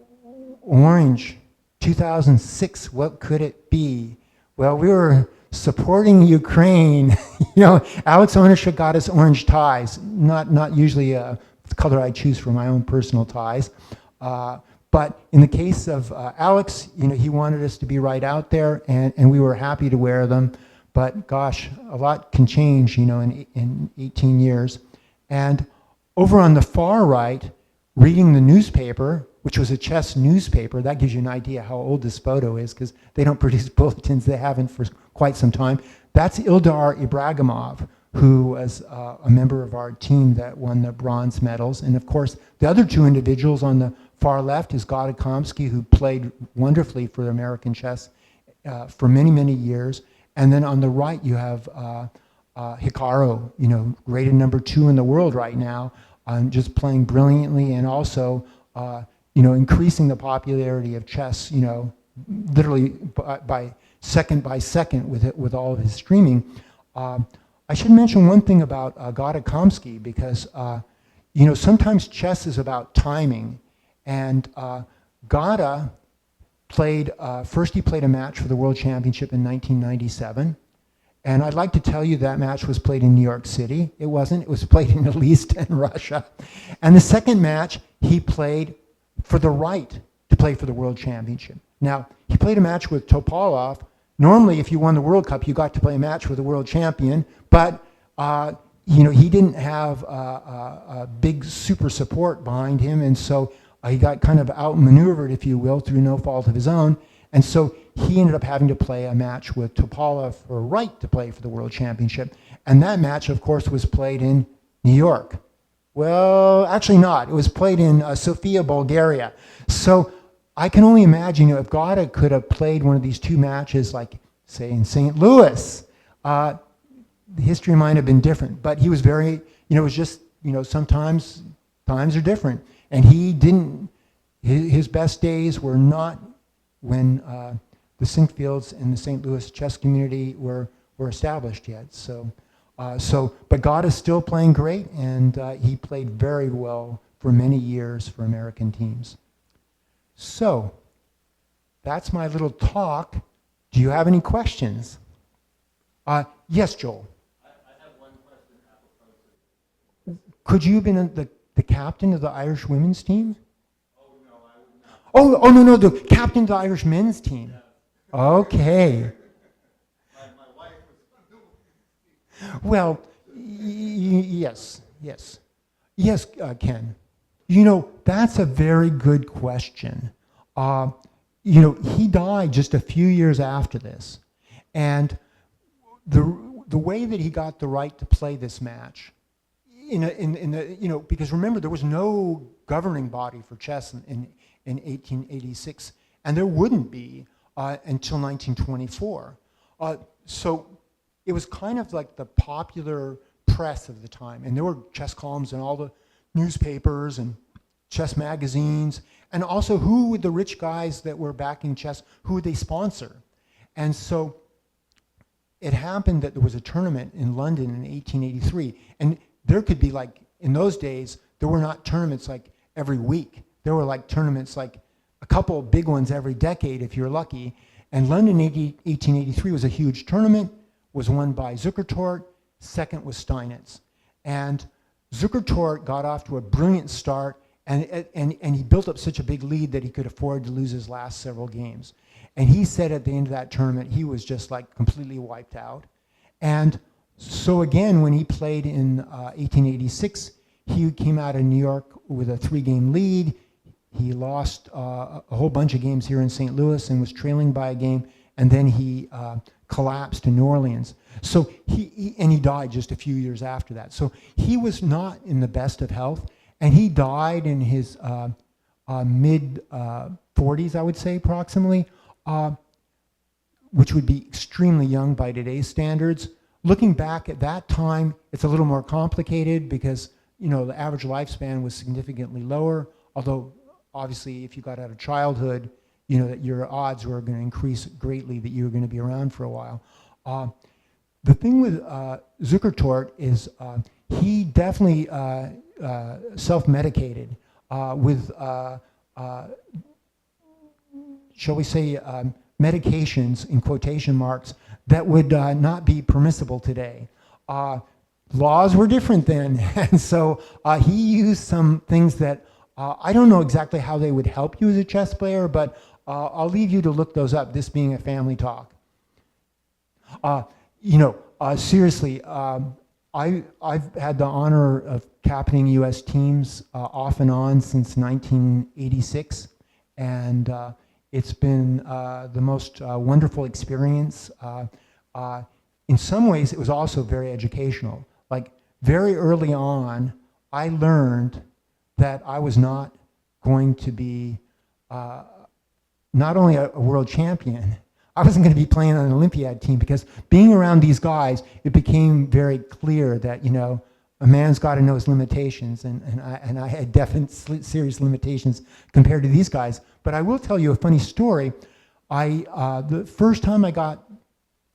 orange, 2006, what could it be? Well, we were supporting Ukraine. Alex Onyshik got us orange ties, not usually the color I choose for my own personal ties. But in the case of Alex, he wanted us to be right out there, and we were happy to wear them. But gosh, a lot can change, in 18 years. And over on the far right, reading the newspaper, which was a chess newspaper, that gives you an idea how old this photo is, because they don't produce bulletins, they haven't for quite some time. That's Ildar Ibragimov, who was a member of our team that won the bronze medals. And of course, the other two individuals on the far left is Gada Komsky, who played wonderfully for American chess for many, many years. And then on the right, you have Hikaru, rated #2 in the world right now, just playing brilliantly, and also, increasing the popularity of chess, literally by second with all of his streaming. I should mention one thing about Gada Komsky, because, sometimes chess is about timing. And Gada played, first he played a match for the World Championship in 1997. And I'd like to tell you that match was played in New York City. It wasn't. It was played in Middle East and Russia. And the second match, he played for the right to play for the World Championship. Now, he played a match with Topalov. Normally, if you won the World Cup, you got to play a match with the world champion. But, he didn't have a big super support behind him. And so he got kind of outmaneuvered, if you will, through no fault of his own. And so he ended up having to play a match with Topalov for a right to play for the World Championship. And that match, of course, was played in New York. Well, actually not. It was played in Sofia, Bulgaria. So I can only imagine, if Gada could have played one of these two matches, like, say, in St. Louis, the history might have been different. But he was very, it was just, sometimes times are different. And he didn't, his best days were not when the Sinkfields and the St. Louis chess community were established yet. But God is still playing great, and he played very well for many years for American teams. So, that's my little talk. Do you have any questions? Yes, Joel. I have one question. Could you have been the captain of the Irish women's team? Oh, no, I would not. No, the captain of the Irish men's team. Yeah. Okay. My wife was... Well, yes, Ken. That's a very good question. He died just a few years after this, and the way that he got the right to play this match, because remember, there was no governing body for chess in 1886, and there wouldn't be until 1924. So it was kind of like the popular press of the time, and there were chess columns in all the newspapers and chess magazines, and also who would the rich guys that were backing chess, who would they sponsor? And so it happened that there was a tournament in London in 1883, and there could be like, in those days, there were not tournaments like every week. There were like tournaments like a couple of big ones every decade if you're lucky. And London 1883 was a huge tournament, was won by Zukertort, second was Steinitz. And Zukertort got off to a brilliant start, and he built up such a big lead that he could afford to lose his last several games. And he said at the end of that tournament, he was just like completely wiped out. And so again, when he played in 1886, he came out of New York with a 3-game lead. He lost a whole bunch of games here in St. Louis and was trailing by a game, and then he collapsed in New Orleans. So he died just a few years after that. So he was not in the best of health, and he died in his mid 40s, I would say, approximately, which would be extremely young by today's standards. Looking back at that time, it's a little more complicated because, you know, the average lifespan was significantly lower, although obviously if you got out of childhood, you know, that your odds were going to increase greatly that you were going to be around for a while. The thing with Zukertort is he definitely self-medicated with, shall we say, medications, in quotation marks, that would not be permissible today. Laws were different then, and so he used some things that I don't know exactly how they would help you as a chess player, but I'll leave you to look those up, this being a family talk. Seriously, I've had the honor of captaining U.S. teams off and on since 1986, and it's been the most wonderful experience. In some ways, it was also very educational. Like, very early on, I learned that I was not going to be not only a world champion, I wasn't going to be playing on an Olympiad team, because being around these guys, it became very clear that, you know, a man's got to know his limitations, and I had definite serious limitations compared to these guys. But I will tell you a funny story. The first time I got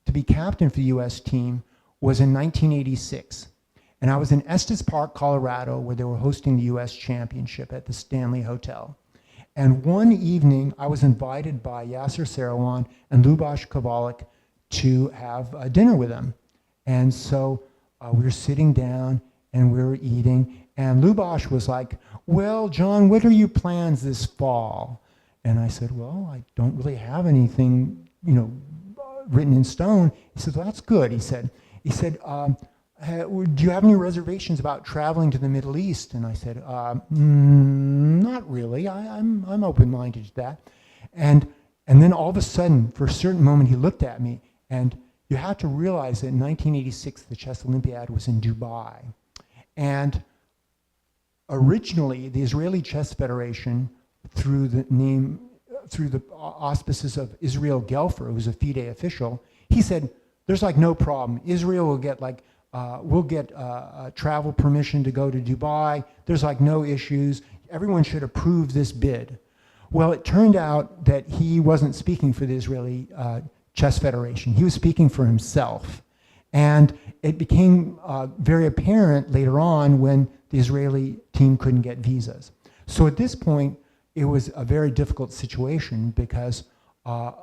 to be captain for the U.S. team was in 1986. And I was in Estes Park, Colorado, where they were hosting the U.S. Championship at the Stanley Hotel. And one evening, I was invited by Yasser Seirawan and Lubos Kovalik to have dinner with them. And so we were sitting down and we were eating, and Lubos was like, "Well, John, what are your plans this fall?" And I said, "Well, I don't really have anything, you know, written in stone." He said, "Well, that's good." He said, "Do you have any reservations about traveling to the Middle East?" And I said, "Not really. I'm open-minded to that." And then all of a sudden, for a certain moment, he looked at me, and you have to realize that in 1986, the Chess Olympiad was in Dubai. And originally, the Israeli Chess Federation, through the auspices of Israel Gelfer, who was a FIDE official, he said, "There's like no problem. Israel will get like we'll get travel permission to go to Dubai. There's like no issues. Everyone should approve this bid." Well, it turned out that he wasn't speaking for the Israeli Chess Federation. He was speaking for himself. And it became very apparent later on when the Israeli team couldn't get visas. So at this point, it was a very difficult situation because, a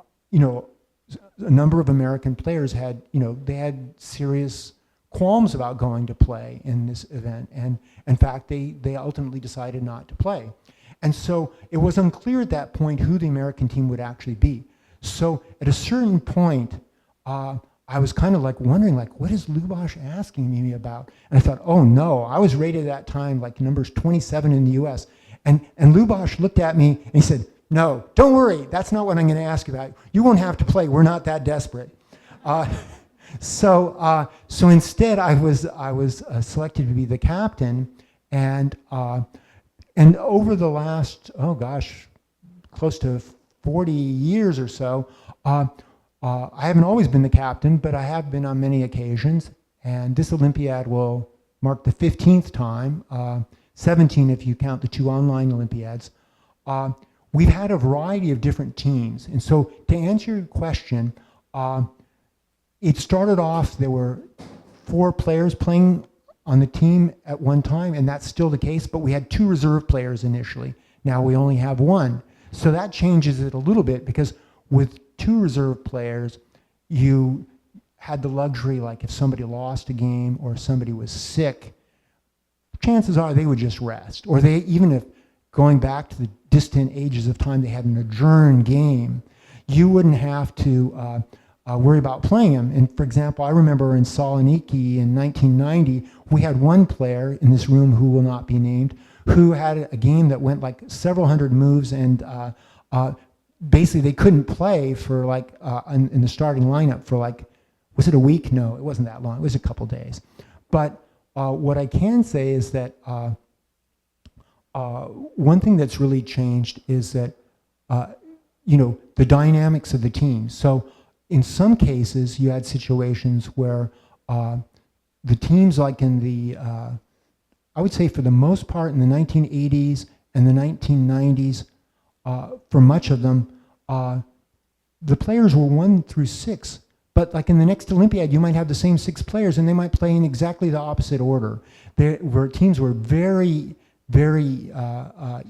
number of American players had, they had serious qualms about going to play in this event. And in fact, they ultimately decided not to play. And so it was unclear at that point who the American team would actually be. So at a certain point, I was kind of like wondering, like, what is Lubos asking me about? And I thought, oh no, I was rated at that time like numbers 27 in the US. And Lubos looked at me and he said, "No, don't worry, that's not what I'm going to ask about. You won't have to play, we're not that desperate." So instead I was selected to be the captain, and over the last, close to 40 years or so, I haven't always been the captain, but I have been on many occasions, and this Olympiad will mark the 15th time 17 if you count the 2 online Olympiads. We've had a variety of different teams. And so to answer your question, it started off, there were 4 players playing on the team at one time, and that's still the case, but we had 2 reserve players initially. Now we only have 1. So that changes it a little bit, because with 2 reserve players, you had the luxury, like if somebody lost a game or somebody was sick, chances are they would just rest. Or they, even if going back to the distant ages of time, they had an adjourned game, you wouldn't have to worry about playing them. And for example, I remember in Saloniki in 1990, we had one player in this room who will not be named, who had a game that went like several hundred moves, and basically they couldn't play for like, in the starting lineup for like, was it a week? No, it wasn't that long. It was a couple days. But what I can say is that one thing that's really changed is that, the dynamics of the team. So in some cases, you had situations where the teams, like in the, I would say for the most part in the 1980s and the 1990s, for much of them, the players were 1 through 6. But like in the next Olympiad, you might have the same 6 players, and they might play in exactly the opposite order. Teams were very, very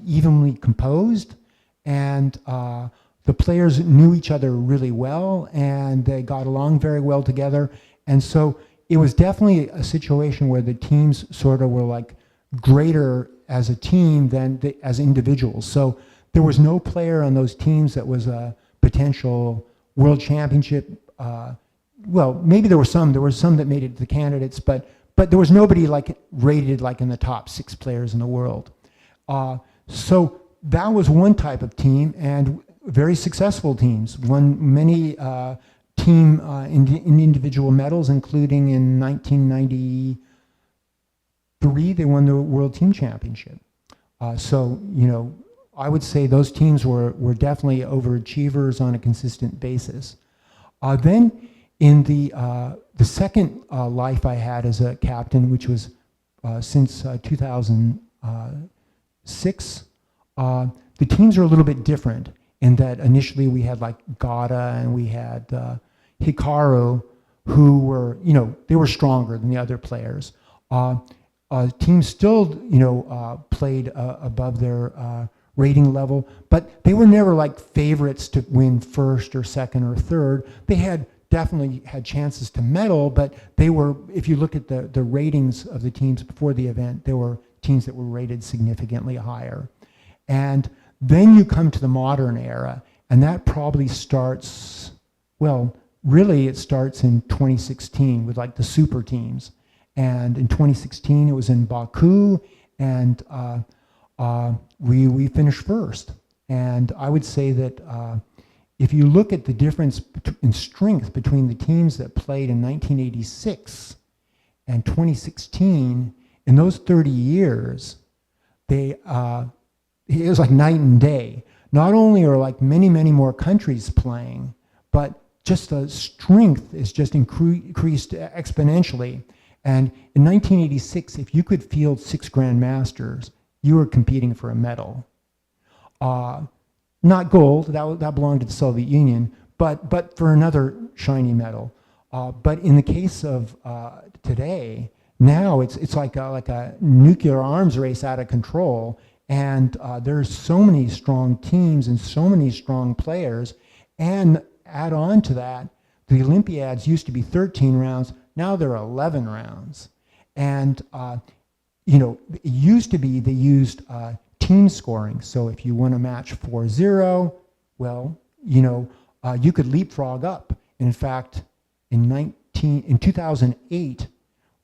evenly composed, and the players knew each other really well, and they got along very well together. And so it was definitely a situation where the teams sort of were like greater as a team than as individuals. So there was no player on those teams that was a potential world championship. Well, maybe there were some that made it to the candidates, but there was nobody like rated like in the top 6 players in the world. So that was one type of team, and very successful teams won many team in individual medals, including in 1993 they won the World Team Championship. So I would say those teams were definitely overachievers on a consistent basis. Then in the second life I had as a captain, which was since 2006, the teams are a little bit different in that initially we had like Gata and we had Hikaru, who were, they were stronger than the other players. Teams still, played above their rating level, but they were never like favorites to win first or second or third. They had definitely had chances to medal, but they were, if you look at the ratings of the teams before the event, there were teams that were rated significantly higher. And then you come to the modern era, and that probably starts, well, really it starts in 2016 with like the super teams. And in 2016 it was in Baku, and we finished first. And I would say that if you look at the difference in strength between the teams that played in 1986 and 2016, in those 30 years, it was like night and day. Not only are like many, many more countries playing, but just the strength is just increased exponentially. And in 1986, if you could field 6 grandmasters, you were competing for a medal. Not gold, that belonged to the Soviet Union, but for another shiny medal. But in the case of today, now it's like a nuclear arms race out of control, and there's so many strong teams and so many strong players. And add on to that, the Olympiads used to be 13 rounds, now they're 11 rounds. And it used to be they used team scoring. So if you won a match 4-0, well, you could leapfrog up. In fact, in 2008,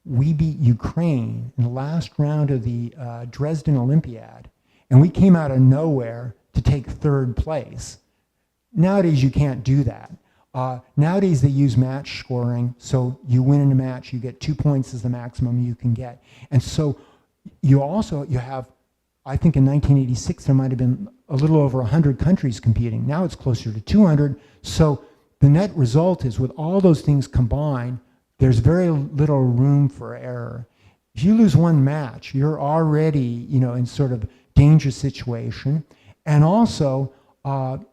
we beat Ukraine in the last round of the Dresden Olympiad, and we came out of nowhere to take 3rd place. Nowadays, you can't do that. Nowadays, they use match scoring, so you win in a match, you get 2 points as the maximum you can get. And so you have, I think in 1986, there might have been a little over 100 countries competing. Now it's closer to 200. So the net result is, with all those things combined, there's very little room for error. if you lose one match, you're already, in sort of dangerous situation. And also, you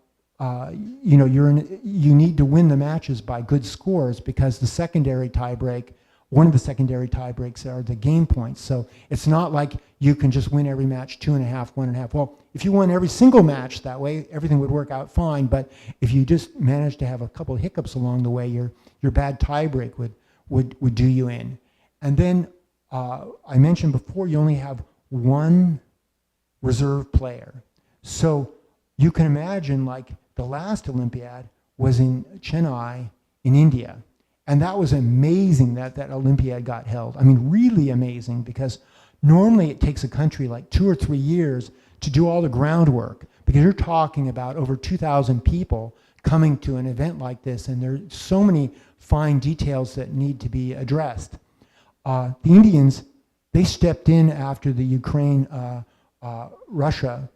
need to win the matches by good scores, because the secondary tiebreak, one of the secondary tiebreaks are the game points. So it's not like you can just win every match 2.5, 1.5. Well, if you won every single match that way, everything would work out fine. But if you just manage to have a couple of hiccups along the way, your bad tiebreak would do you in. And then I mentioned before, you only have one reserve player. So you can imagine, like, the last Olympiad was in Chennai in India. And that was amazing that Olympiad got held. I mean, really amazing, because normally it takes a country like 2 or 3 years to do all the groundwork, because you're talking about over 2,000 people coming to an event like this, and there's so many fine details that need to be addressed. The Indians, they stepped in after the Ukraine-Russia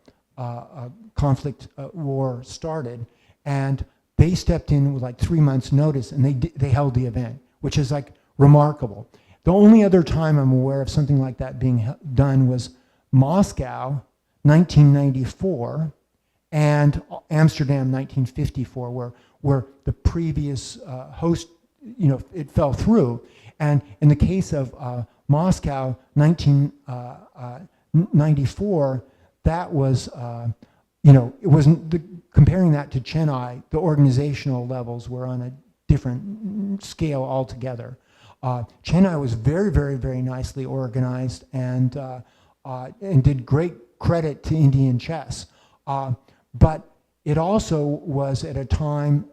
conflict war started, and they stepped in with like 3 months' notice, and they held the event, which is like remarkable. The only other time I'm aware of something like that being done was Moscow, 1994, and Amsterdam, 1954, where the previous host, it fell through. And in the case of Moscow, 1994, that was, it wasn't, comparing that to Chennai, the organizational levels were on a different scale altogether. Chennai was very, very, very nicely organized, and did great credit to Indian chess. But it also was at a time,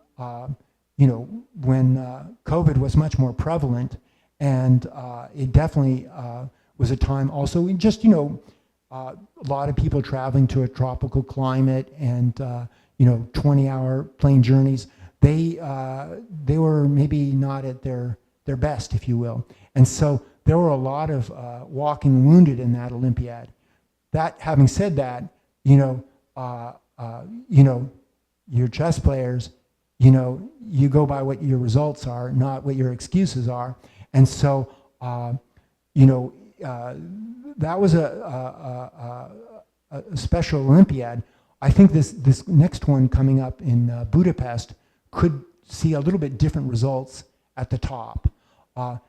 when COVID was much more prevalent, and it definitely was a time also just, a lot of people traveling to a tropical climate, and 20-hour plane journeys. They were maybe not at their best, if you will. And so there were a lot of walking wounded in that Olympiad. That, having said that, your chess players, you go by what your results are, not what your excuses are. And so, that was a special Olympiad. I think this next one coming up in Budapest could see a little bit different results at the top.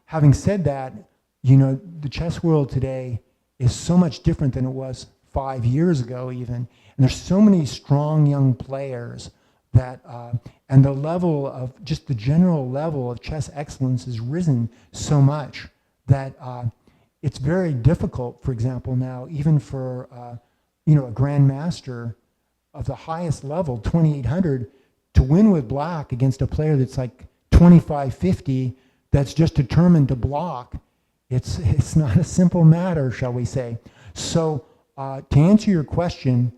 Having said that, the chess world today is so much different than it was 5 years ago even. And there's so many strong young players that, and the level of, just the general level of chess excellence has risen so much that it's very difficult, for example, now, even for, a grandmaster of the highest level, 2,800, to win with black against a player that's like 2550, that's just determined to block. It's not a simple matter, shall we say. So to answer your question,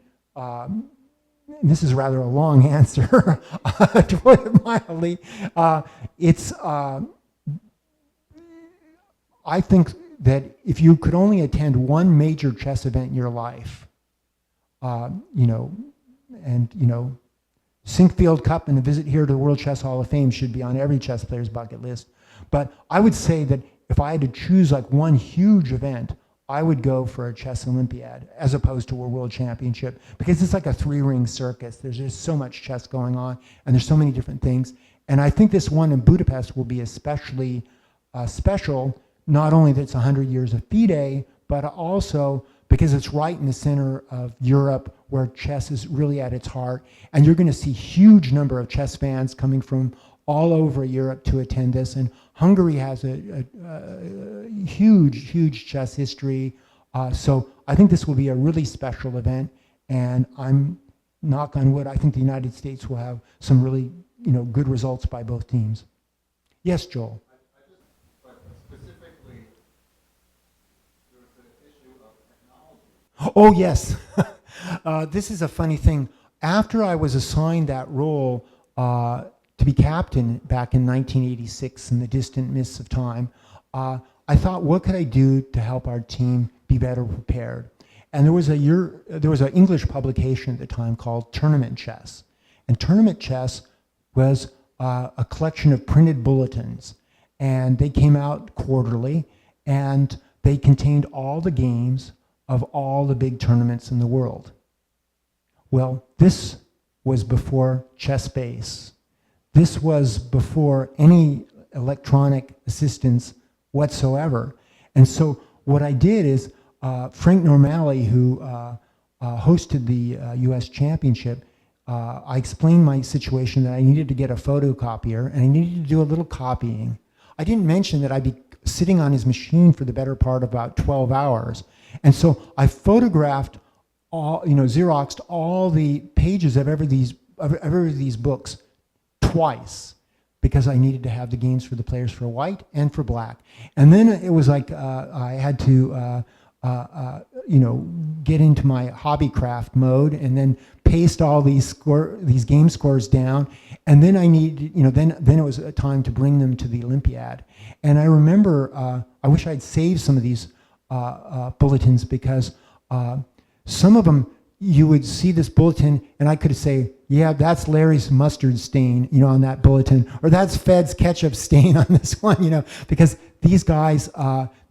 this is rather a long answer, to put it mildly, I think that if you could only attend one major chess event in your life, Sinkfield Cup and a visit here to the World Chess Hall of Fame should be on every chess player's bucket list. But I would say that if I had to choose like one huge event, I would go for a chess Olympiad as opposed to a world championship, because it's like a 3-ring circus. There's just so much chess going on, and there's so many different things. And I think this one in Budapest will be especially special, not only that it's 100 years of FIDE, but also because it's right in the center of Europe, where chess is really at its heart. And you're going to see huge number of chess fans coming from all over Europe to attend this. And Hungary has a huge, huge chess history. So I think this will be a really special event. And I'm, knock on wood, I think the United States will have some really, good results by both teams. Yes, Joel? But specifically, there was the issue of technology. Oh, yes. This is a funny thing. After I was assigned that role to be captain back in 1986, in the distant mists of time, I thought, what could I do to help our team be better prepared? And there was an English publication at the time called Tournament Chess. And Tournament Chess was a collection of printed bulletins. And they came out quarterly. And they contained all the games of all the big tournaments in the world. Well, this was before ChessBase. This was before any electronic assistance whatsoever. And so what I did is, Frank Normale, who hosted the US Championship, I explained my situation that I needed to get a photocopier and I needed to do a little copying. I didn't mention that I'd be sitting on his machine for the better part of about 12 hours. And so I photographed all, Xeroxed all the pages of every of these books twice, because I needed to have the games for the players for white and for black. And then it was like I had to get into my hobbycraft mode and then paste all these game scores down. And then I needed, then it was a time to bring them to the Olympiad. And I remember, I wish I'd saved some of these bulletins, because some of them, you would see this bulletin and I could say, yeah, that's Larry's mustard stain, on that bulletin, or that's Fed's ketchup stain on this one, because these guys,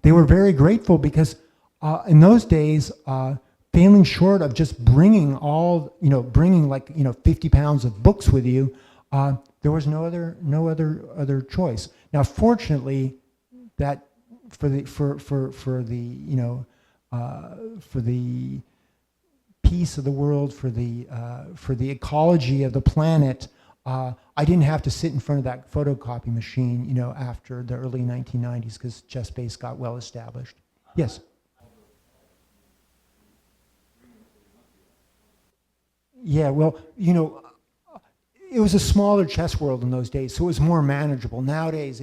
they were very grateful, because in those days, failing short of just bringing 50 pounds of books with you, there was no other choice. Now, fortunately, that for the peace of the world, for the ecology of the planet, I didn't have to sit in front of that photocopy machine, after the early 1990s, because ChessBase got well established. Yes. Yeah, well, it was a smaller chess world in those days, so it was more manageable. Nowadays,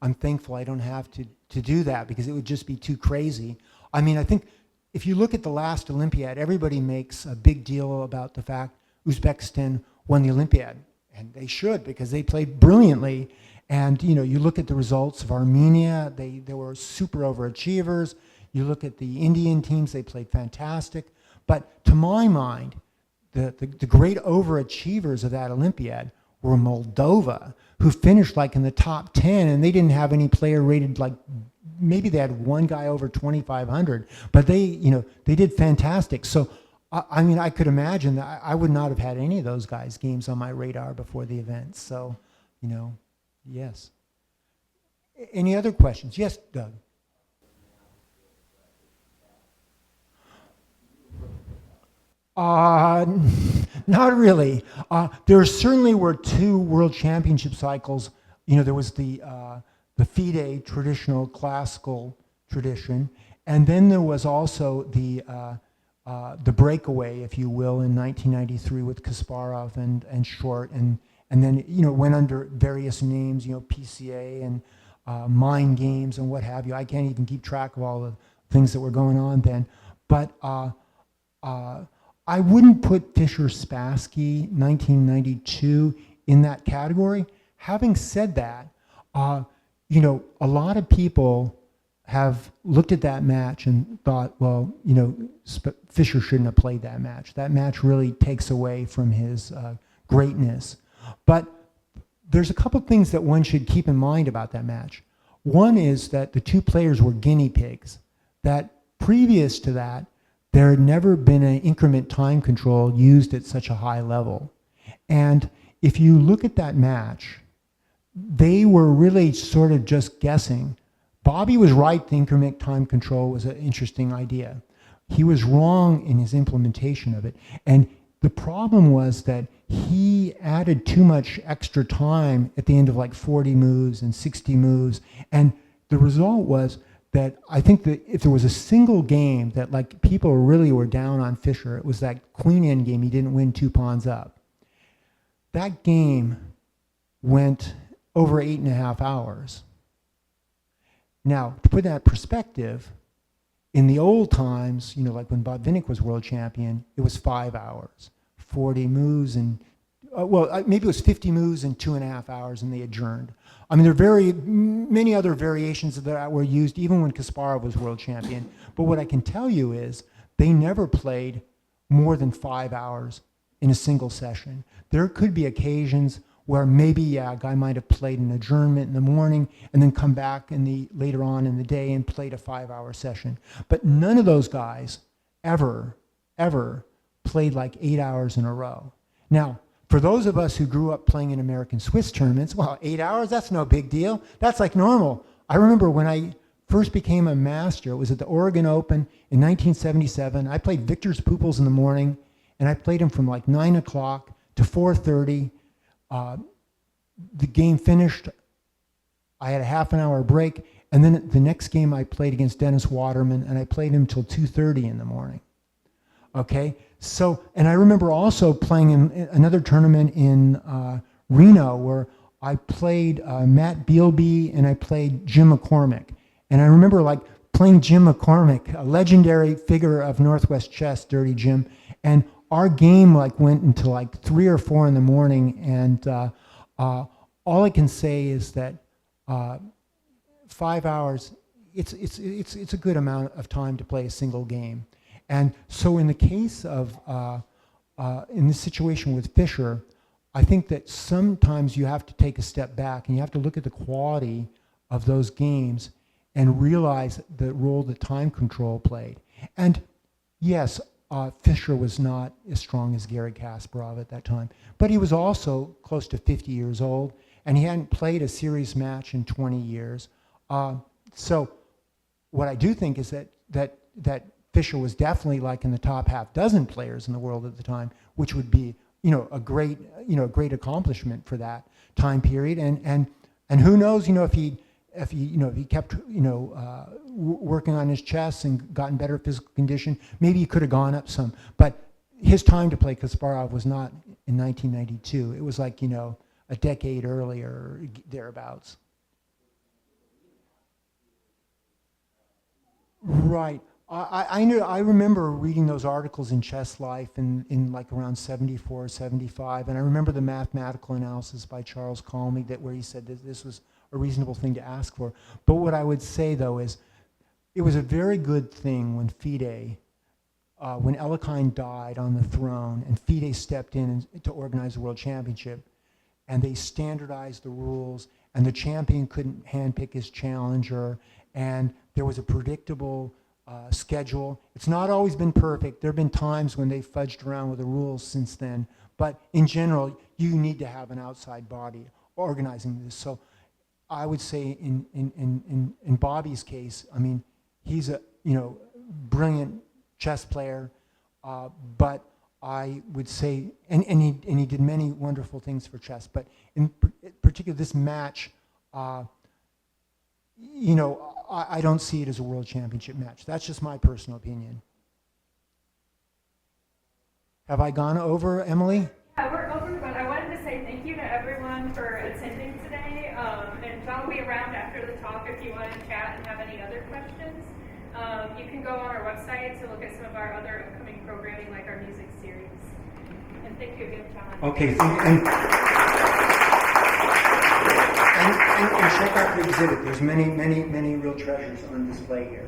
I'm thankful I don't have to do that, because it would just be too crazy. I mean, I think if you look at the last Olympiad, everybody makes a big deal about the fact Uzbekistan won the Olympiad, and they should, because they played brilliantly. And you look at the results of Armenia; they were super overachievers. You look at the Indian teams; they played fantastic. But to my mind, the great overachievers of that Olympiad were Moldova, who finished like in the top 10, and they didn't have any player rated like, maybe they had one guy over 2,500, but they did fantastic. So, I could imagine that I would not have had any of those guys' games on my radar before the event. So, yes. Any other questions? Yes, Doug. Not really. There certainly were two world championship cycles. There was the FIDE traditional classical tradition, and then there was also the breakaway, if you will, in 1993 with Kasparov and Short, and then it went under various names, PCA and Mind Games and what have you. I can't even keep track of all the things that were going on then, but. I wouldn't put Fischer-Spassky 1992 in that category. Having said that, a lot of people have looked at that match and thought, well, Fischer shouldn't have played that match. That match really takes away from his greatness. But there's a couple things that one should keep in mind about that match. One is that the two players were guinea pigs, that previous to that, there had never been an increment time control used at such a high level. And if you look at that match, they were really sort of just guessing. Bobby was right, the increment time control was an interesting idea. He was wrong in his implementation of it. And the problem was that he added too much extra time at the end of like 40 moves and 60 moves. And the result was that I think that if there was a single game that like people really were down on Fischer, it was that queen end game he didn't win 2 pawns up. That game went over 8.5 hours. Now, to put that in perspective, in the old times, like when Bob Vinnick was world champion, it was 5 hours, 40 moves, and maybe it was 50 moves in 2.5 hours, and they adjourned. I mean, there are very many other variations of that were used even when Kasparov was world champion. But what I can tell you is they never played more than 5 hours in a single session. There could be occasions where maybe a guy might have played an adjournment in the morning and then come back later on in the day and played a 5-hour session. But none of those guys ever played like 8 hours in a row. Now, for those of us who grew up playing in American Swiss tournaments, well, 8 hours, that's no big deal. That's like normal. I remember when I first became a master, it was at the Oregon Open in 1977. I played Victor's Pupils in the morning, and I played him from like 9 o'clock to 4:30. The game finished. I had a half an hour break, and then the next game I played against Dennis Waterman, and I played him till 2:30 in the morning. Okay, so, and I remember also playing in another tournament in Reno where I played Matt Bealby and I played Jim McCormick. And I remember like playing Jim McCormick, a legendary figure of Northwest chess, Dirty Jim, and our game like went until like 3 or 4 in the morning, and all I can say is that 5 hours, it's a good amount of time to play a single game. And so in the case of, in this situation with Fischer, I think that sometimes you have to take a step back and you have to look at the quality of those games and realize the role that time control played. And yes, Fischer was not as strong as Garry Kasparov at that time, but he was also close to 50 years old, and he hadn't played a series match in 20 years. So what I do think is that Fischer was definitely like in the top half dozen players in the world at the time, which would be, a great accomplishment for that time period. And who knows, if he kept, working on his chess and gotten better physical condition, maybe he could have gone up some. But his time to play Kasparov was not in 1992. It was like, a decade earlier, thereabouts. Right. I remember reading those articles in Chess Life in like around 74, 75, and I remember the mathematical analysis by Charles Calmy where he said that this was a reasonable thing to ask for. But what I would say, though, is it was a very good thing when FIDE, when Alekhine died on the throne, and FIDE stepped in to organize the World Championship, and they standardized the rules, and the champion couldn't handpick his challenger, and there was a predictable schedule. It's not always been perfect. There have been times when they fudged around with the rules since then, but in general, you need to have an outside body organizing this. So I would say in Bobby's case, I mean, he's a brilliant chess player, but I would say, and he did many wonderful things for chess, but in particular this match, I don't see it as a world championship match. That's just my personal opinion. Have I gone over, Emily? Yeah, we're over, but I wanted to say thank you to everyone for attending today. And John will be around after the talk if you want to chat and have any other questions. You can go on our website to look at some of our other upcoming programming, like our music series. And thank you again, John. Okay, and check out the exhibit. There's many real treasures on display here.